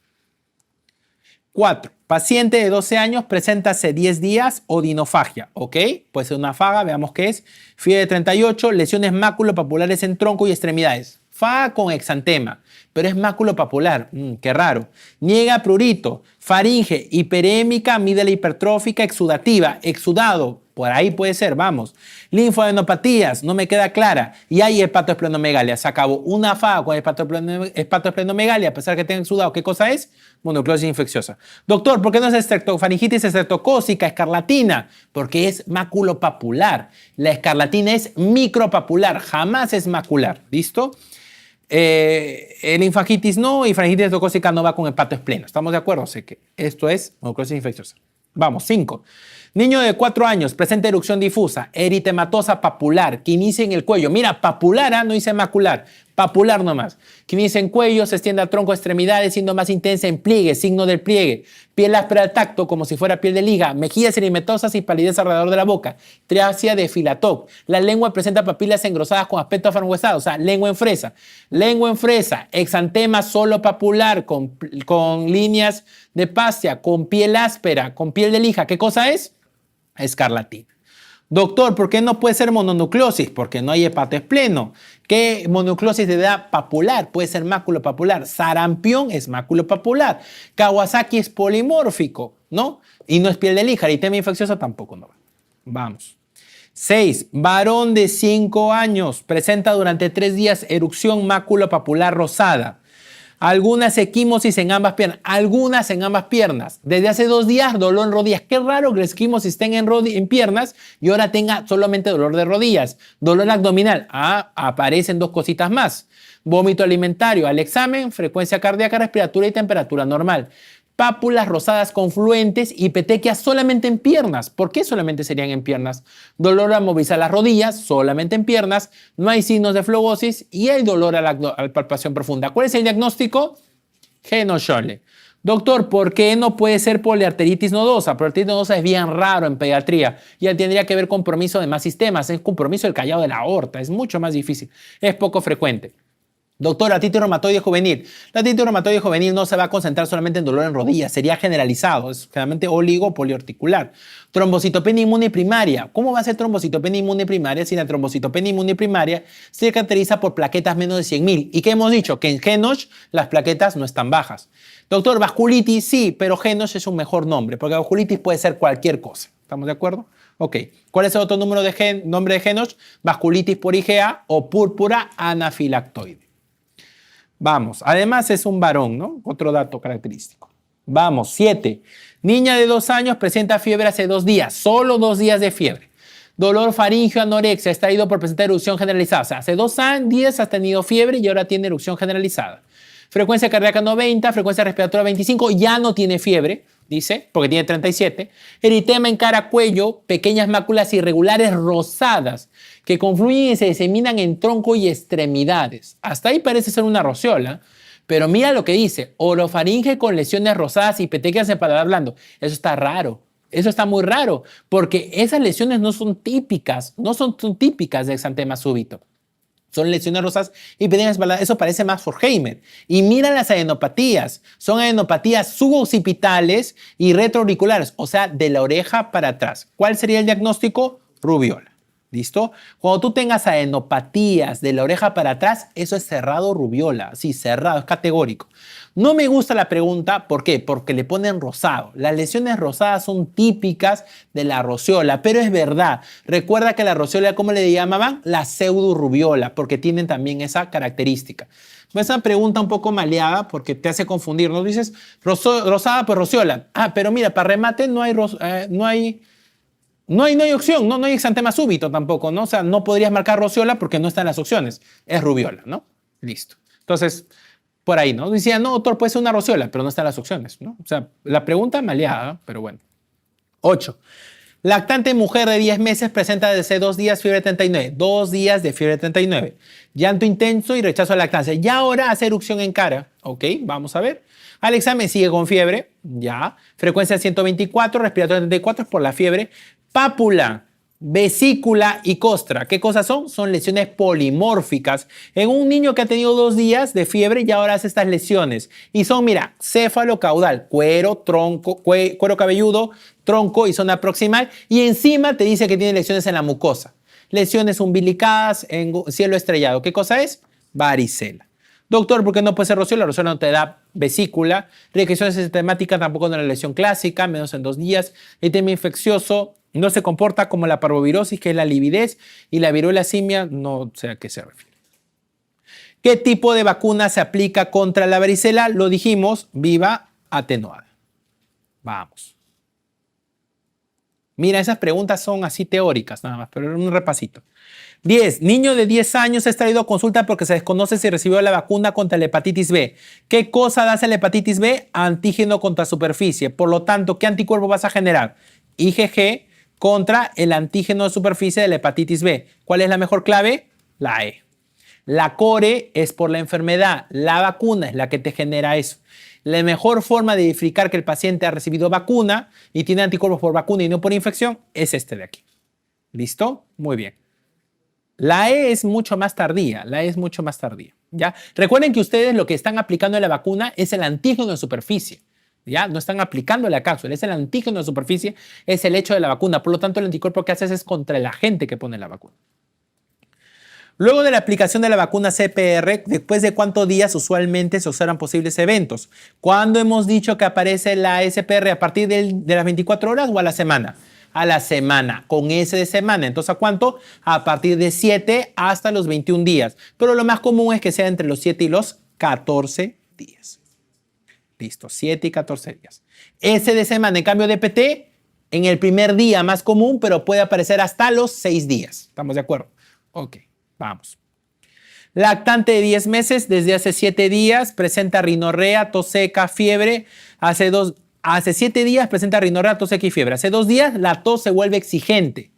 4. Paciente de 12 años presenta hace 10 días odinofagia, ¿ok? Puede ser una faga, veamos qué es. Fiebre de 38, lesiones maculopapulares en tronco y extremidades. Faga con exantema, pero es maculopapular, qué raro. Niega prurito, faringe, hiperémica, amígdala hipertrófica, exudativa, exudado, por ahí puede ser, vamos. Linfadenopatías, no me queda clara. Y hay hepatoesplenomegalia, se acabó. Una faga con hepatoesplenomegalia, a pesar que tenga exudado, ¿qué cosa es? Monoclosis infecciosa. Doctor, ¿por qué no es faringitis estreptocócica, escarlatina? Porque es maculopapular. La escarlatina es micropapular, jamás es macular. ¿Listo? Linfagitis no y faringitis estreptocócica no va con hepatoespleno. ¿Estamos de acuerdo? Sé que esto es monoclosis infecciosa. Vamos, 5. Niño de 4 años, presenta erupción difusa, eritematosa papular, que inicia en el cuello. Mira, papular, no dice macular, papular nomás. Que inicia en cuello, se extiende a tronco, extremidades, siendo más intensa en pliegue, signo del pliegue. Piel áspera al tacto, como si fuera piel de liga. Mejillas erimetosas y palidez alrededor de la boca. Triasia de Filatoc. La lengua presenta papilas engrosadas con aspecto afranguesado, o sea, lengua en fresa. Lengua en fresa, exantema solo papular, con líneas de Pastia, con piel áspera, con piel de lija. ¿Qué cosa es? Escarlatina. Doctor, ¿por qué no puede ser mononucleosis? Porque no hay hepatoespleno. ¿Qué mononucleosis de edad papular? Puede ser maculopapular. Sarampión es maculopapular. Kawasaki es polimórfico, ¿no? Y no es piel de lija. Eritema infecciosa tampoco no va. Vamos. 6. Varón de 5 años presenta durante 3 días erupción maculopapular rosada. Algunas equimosis en ambas piernas. Algunas en ambas piernas. Desde hace 2 días, dolor en rodillas. Qué raro que la equimosis estén en piernas y ahora tenga solamente dolor de rodillas. Dolor abdominal. Aparecen 2 cositas más. Vómito alimentario. Al examen, frecuencia cardíaca, respiratoria y temperatura normal. Pápulas rosadas confluentes y petequias solamente en piernas. ¿Por qué solamente serían en piernas? Dolor al movilizar las rodillas, solamente en piernas. No hay signos de flebosis y hay dolor a la palpación profunda. ¿Cuál es el diagnóstico? Genoschole. Doctor, ¿por qué no puede ser poliarteritis nodosa? Poliarteritis nodosa es bien raro en pediatría. Ya tendría que ver compromiso de más sistemas. Es compromiso del callado de la aorta. Es mucho más difícil. Es poco frecuente. Doctor, artritis reumatoide juvenil. La artritis reumatoide juvenil no se va a concentrar solamente en dolor en rodillas, sería generalizado, es generalmente oligo poliarticular. Trombocitopenia inmune primaria. ¿Cómo va a ser trombocitopenia inmune primaria si la trombocitopenia inmune primaria se caracteriza por plaquetas menos de 100.000? ¿Y qué hemos dicho? Que en Genosch las plaquetas no están bajas. Doctor, vasculitis, sí, pero Genosch es un mejor nombre, porque vasculitis puede ser cualquier cosa. ¿Estamos de acuerdo? Ok. ¿Cuál es el otro nombre de Genosch? Vasculitis por IgA o púrpura anafilactoide. Vamos, además es un varón, ¿no? Otro dato característico. Vamos, 7. Niña de 2 años presenta fiebre hace 2 días, solo 2 días de fiebre. Dolor faríngeo, anorexia, está ido por presentar erupción generalizada. O sea, hace 2 días has tenido fiebre y ahora tiene erupción generalizada. Frecuencia cardíaca 90, frecuencia respiratoria 25, ya no tiene fiebre, dice, porque tiene 37. Eritema en cara, cuello, pequeñas máculas irregulares rosadas que confluyen y se diseminan en tronco y extremidades. Hasta ahí parece ser una rociola, pero mira lo que dice, orofaringe con lesiones rosadas y petequias en paladar blando. Eso está raro. Eso está muy raro, porque esas lesiones no son típicas, no son típicas del exantema súbito. Son lesiones rosas y petequias en paladar. Eso parece más Forchheimer. Y mira las adenopatías. Son adenopatías suboccipitales y retroauriculares, o sea, de la oreja para atrás. ¿Cuál sería el diagnóstico? Rubiola. ¿Listo? Cuando tú tengas adenopatías de la oreja para atrás, eso es cerrado rubiola. Sí, cerrado, es categórico. No me gusta la pregunta, ¿por qué? Porque le ponen rosado. Las lesiones rosadas son típicas de la rociola, pero es verdad. Recuerda que la rociola, ¿cómo le llamaban? La pseudorubiola, porque tienen también esa característica. Es una pregunta un poco maleada porque te hace confundir, ¿no? Dices, rosada, pues rociola. Pero mira, para remate no hay opción, no hay exantema súbito tampoco, ¿no? O sea, no podrías marcar rociola porque no están las opciones. Es rubiola, ¿no? Listo. Entonces, por ahí, ¿no? Decía, no, doctor, puede ser una rociola, pero no están las opciones, ¿no? O sea, la pregunta maleada, pero bueno. 8. Lactante mujer de 10 meses presenta desde 2 días fiebre 39. 2 días de fiebre 39. Llanto intenso y rechazo a lactancia. Y ahora hace erupción en cara. Ok, vamos a ver. Al examen sigue con fiebre. Ya. Frecuencia 124, respiratoria 34 es por la fiebre. Pápula, vesícula y costra. ¿Qué cosas son? Son lesiones polimórficas. En un niño que ha tenido 2 días de fiebre y ahora hace estas lesiones. Y son, mira, céfalo caudal, cuero, tronco, cuero cabelludo, tronco y zona proximal. Y encima te dice que tiene lesiones en la mucosa. Lesiones umbilicales en cielo estrellado. ¿Qué cosa es? Varicela. Doctor, ¿por qué no puede ser rociola? La rociola no te da vesícula. Reacción sistemática tampoco en la lesión clásica, menos en 2 días. El tema infeccioso no se comporta como la parvovirosis, que es la lividez, y la viruela simia, no sé a qué se refiere. ¿Qué tipo de vacuna se aplica contra la varicela? Lo dijimos, viva atenuada. Vamos. Mira, esas preguntas son así teóricas nada más, pero un repasito. 10. Niño de 10 años es traído a consulta porque se desconoce si recibió la vacuna contra la hepatitis B. ¿Qué cosa da la hepatitis B? Antígeno contra superficie. Por lo tanto, ¿qué anticuerpo vas a generar? IgG contra el antígeno de superficie de la hepatitis B. ¿Cuál es la mejor clave? La E. La core es por la enfermedad. La vacuna es la que te genera eso. La mejor forma de verificar que el paciente ha recibido vacuna y tiene anticuerpos por vacuna y no por infección es este de aquí. ¿Listo? Muy bien. La E es mucho más tardía. La E es mucho más tardía. ¿Ya? Recuerden que ustedes lo que están aplicando en la vacuna es el antígeno de superficie. ¿Ya? No están aplicando la cápsula, es el antígeno de superficie, es el hecho de la vacuna. Por lo tanto, el anticuerpo que haces es contra el agente que pone la vacuna. Luego de la aplicación de la vacuna CPR, ¿después de cuántos días usualmente se observan posibles eventos? ¿Cuándo hemos dicho que aparece la SPR? ¿A partir de las 24 horas o a la semana? A la semana, con S de semana. Entonces, ¿a cuánto? A partir de 7 hasta los 21 días. Pero lo más común es que sea entre los 7 y los 14 días. Listo, 7 y 14 días. S de semana, en cambio DPT, en el primer día más común, pero puede aparecer hasta los 6 días. ¿Estamos de acuerdo? Ok, vamos. Lactante de 10 meses, desde hace 7 días, presenta rinorrea, tos seca, fiebre. Hace 7 días presenta rinorrea, tos seca y fiebre. Hace 2 días la tos se vuelve exigente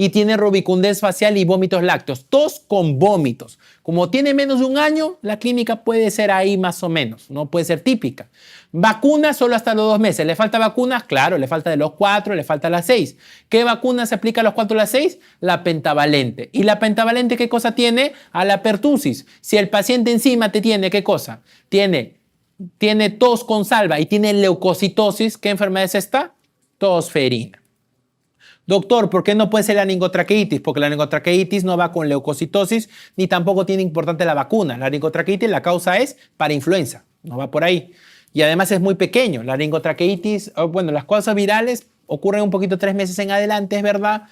y tiene rubicundez facial y vómitos lácteos. Tos con vómitos. Como tiene menos de un año, la clínica puede ser ahí más o menos, no puede ser típica. Vacuna solo hasta los 2 meses. ¿Le falta vacunas? Claro, le falta de los 4, le falta las 6. ¿Qué vacuna se aplica a los 4 y las 6? La pentavalente. ¿Y la pentavalente qué cosa tiene? A la pertusis. Si el paciente encima te tiene, ¿qué cosa? Tiene tos con salva y tiene leucocitosis, ¿qué enfermedad es esta? Tosferina. Doctor, ¿por qué no puede ser la laringotraqueitis? Porque la laringotraqueitis no va con leucocitosis ni tampoco tiene importante la vacuna. La laringotraqueitis la causa es para influenza, no va por ahí. Y además es muy pequeño. La laringotraqueitis, bueno, las causas virales ocurren un poquito 3 meses en adelante, es verdad,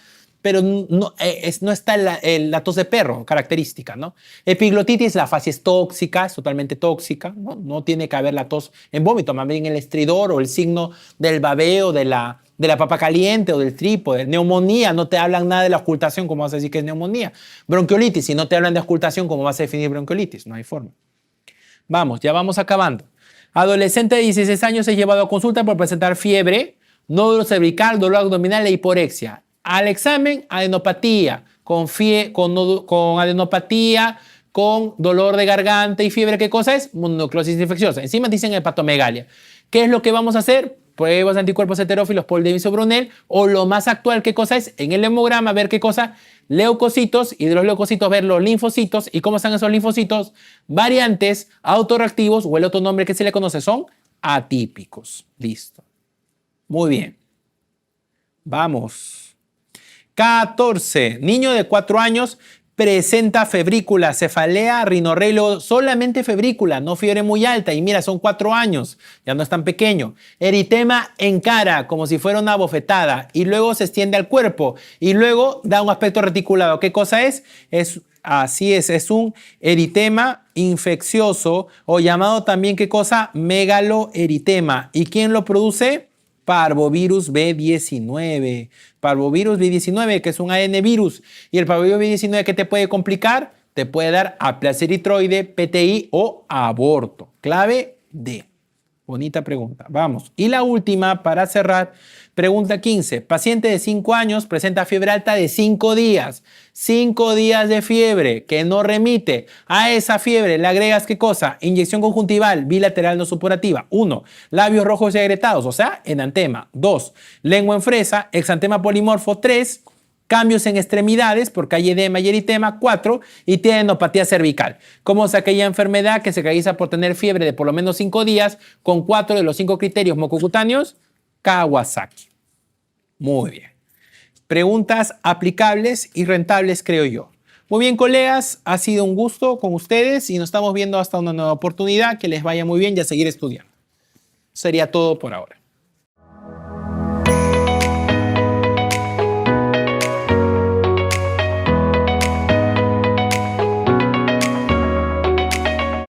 pero no está la tos de perro característica, ¿no? Epiglotitis, la fase es tóxica, es totalmente tóxica, ¿no? No tiene que haber la tos en vómito, más bien el estridor o el signo del babeo, de la papa caliente o del trípode. Neumonía, no te hablan nada de la ocultación, ¿cómo vas a decir que es neumonía? Bronquiolitis, si no te hablan de ocultación, ¿cómo vas a definir bronquiolitis? No hay forma. Vamos, ya vamos acabando. Adolescente de 16 años es llevado a consulta por presentar fiebre, nódulo cervical, dolor abdominal e hiporexia. Al examen, adenopatía, con adenopatía, con dolor de garganta y fiebre. ¿Qué cosa es? Mononucleosis infecciosa. Encima dicen hepatomegalia. ¿Qué es lo que vamos a hacer? Pruebas de anticuerpos heterófilos por Davis-Brunel, o lo más actual, ¿qué cosa es? En el hemograma ver qué cosa, leucocitos, y de los leucocitos ver los linfocitos. ¿Y cómo están esos linfocitos? Variantes, autorreactivos, o el otro nombre que se le conoce son atípicos. Listo. Muy bien. Vamos. 14. Niño de 4 años presenta febrícula, cefalea, rinorrelo, solamente febrícula, no fiebre muy alta. Y mira, son 4 años, ya no es tan pequeño. Eritema en cara, como si fuera una bofetada. Y luego se extiende al cuerpo. Y luego da un aspecto reticulado. ¿Qué cosa es? Así es un eritema infeccioso o llamado también, ¿qué cosa? Megaloeritema. ¿Y quién lo produce? Parvovirus B19. Parvovirus B19, que es un AN virus. Y el parvovirus B19, ¿qué te puede complicar? Te puede dar aplasia eritroide, PTI o aborto. Clave D. Bonita pregunta. Vamos. Y la última, para cerrar, pregunta 15. Paciente de 5 años presenta fiebre alta de 5 días. 5 días de fiebre que no remite. A esa fiebre le agregas ¿qué cosa? Inyección conjuntival bilateral no supurativa. 1. Labios rojos y agrietados, o sea, enantema. 2. Lengua en fresa, exantema polimorfo. 3. Cambios en extremidades, porque hay edema y eritema. 4. Y tiene adenopatía cervical. Como es aquella enfermedad que se caracteriza por tener fiebre de por lo menos 5 días, con 4 de los 5 criterios mucocutáneos, Kawasaki. Muy bien. Preguntas aplicables y rentables, creo yo. Muy bien, colegas, ha sido un gusto con ustedes y nos estamos viendo hasta una nueva oportunidad. Que les vaya muy bien y a seguir estudiando. Sería todo por ahora.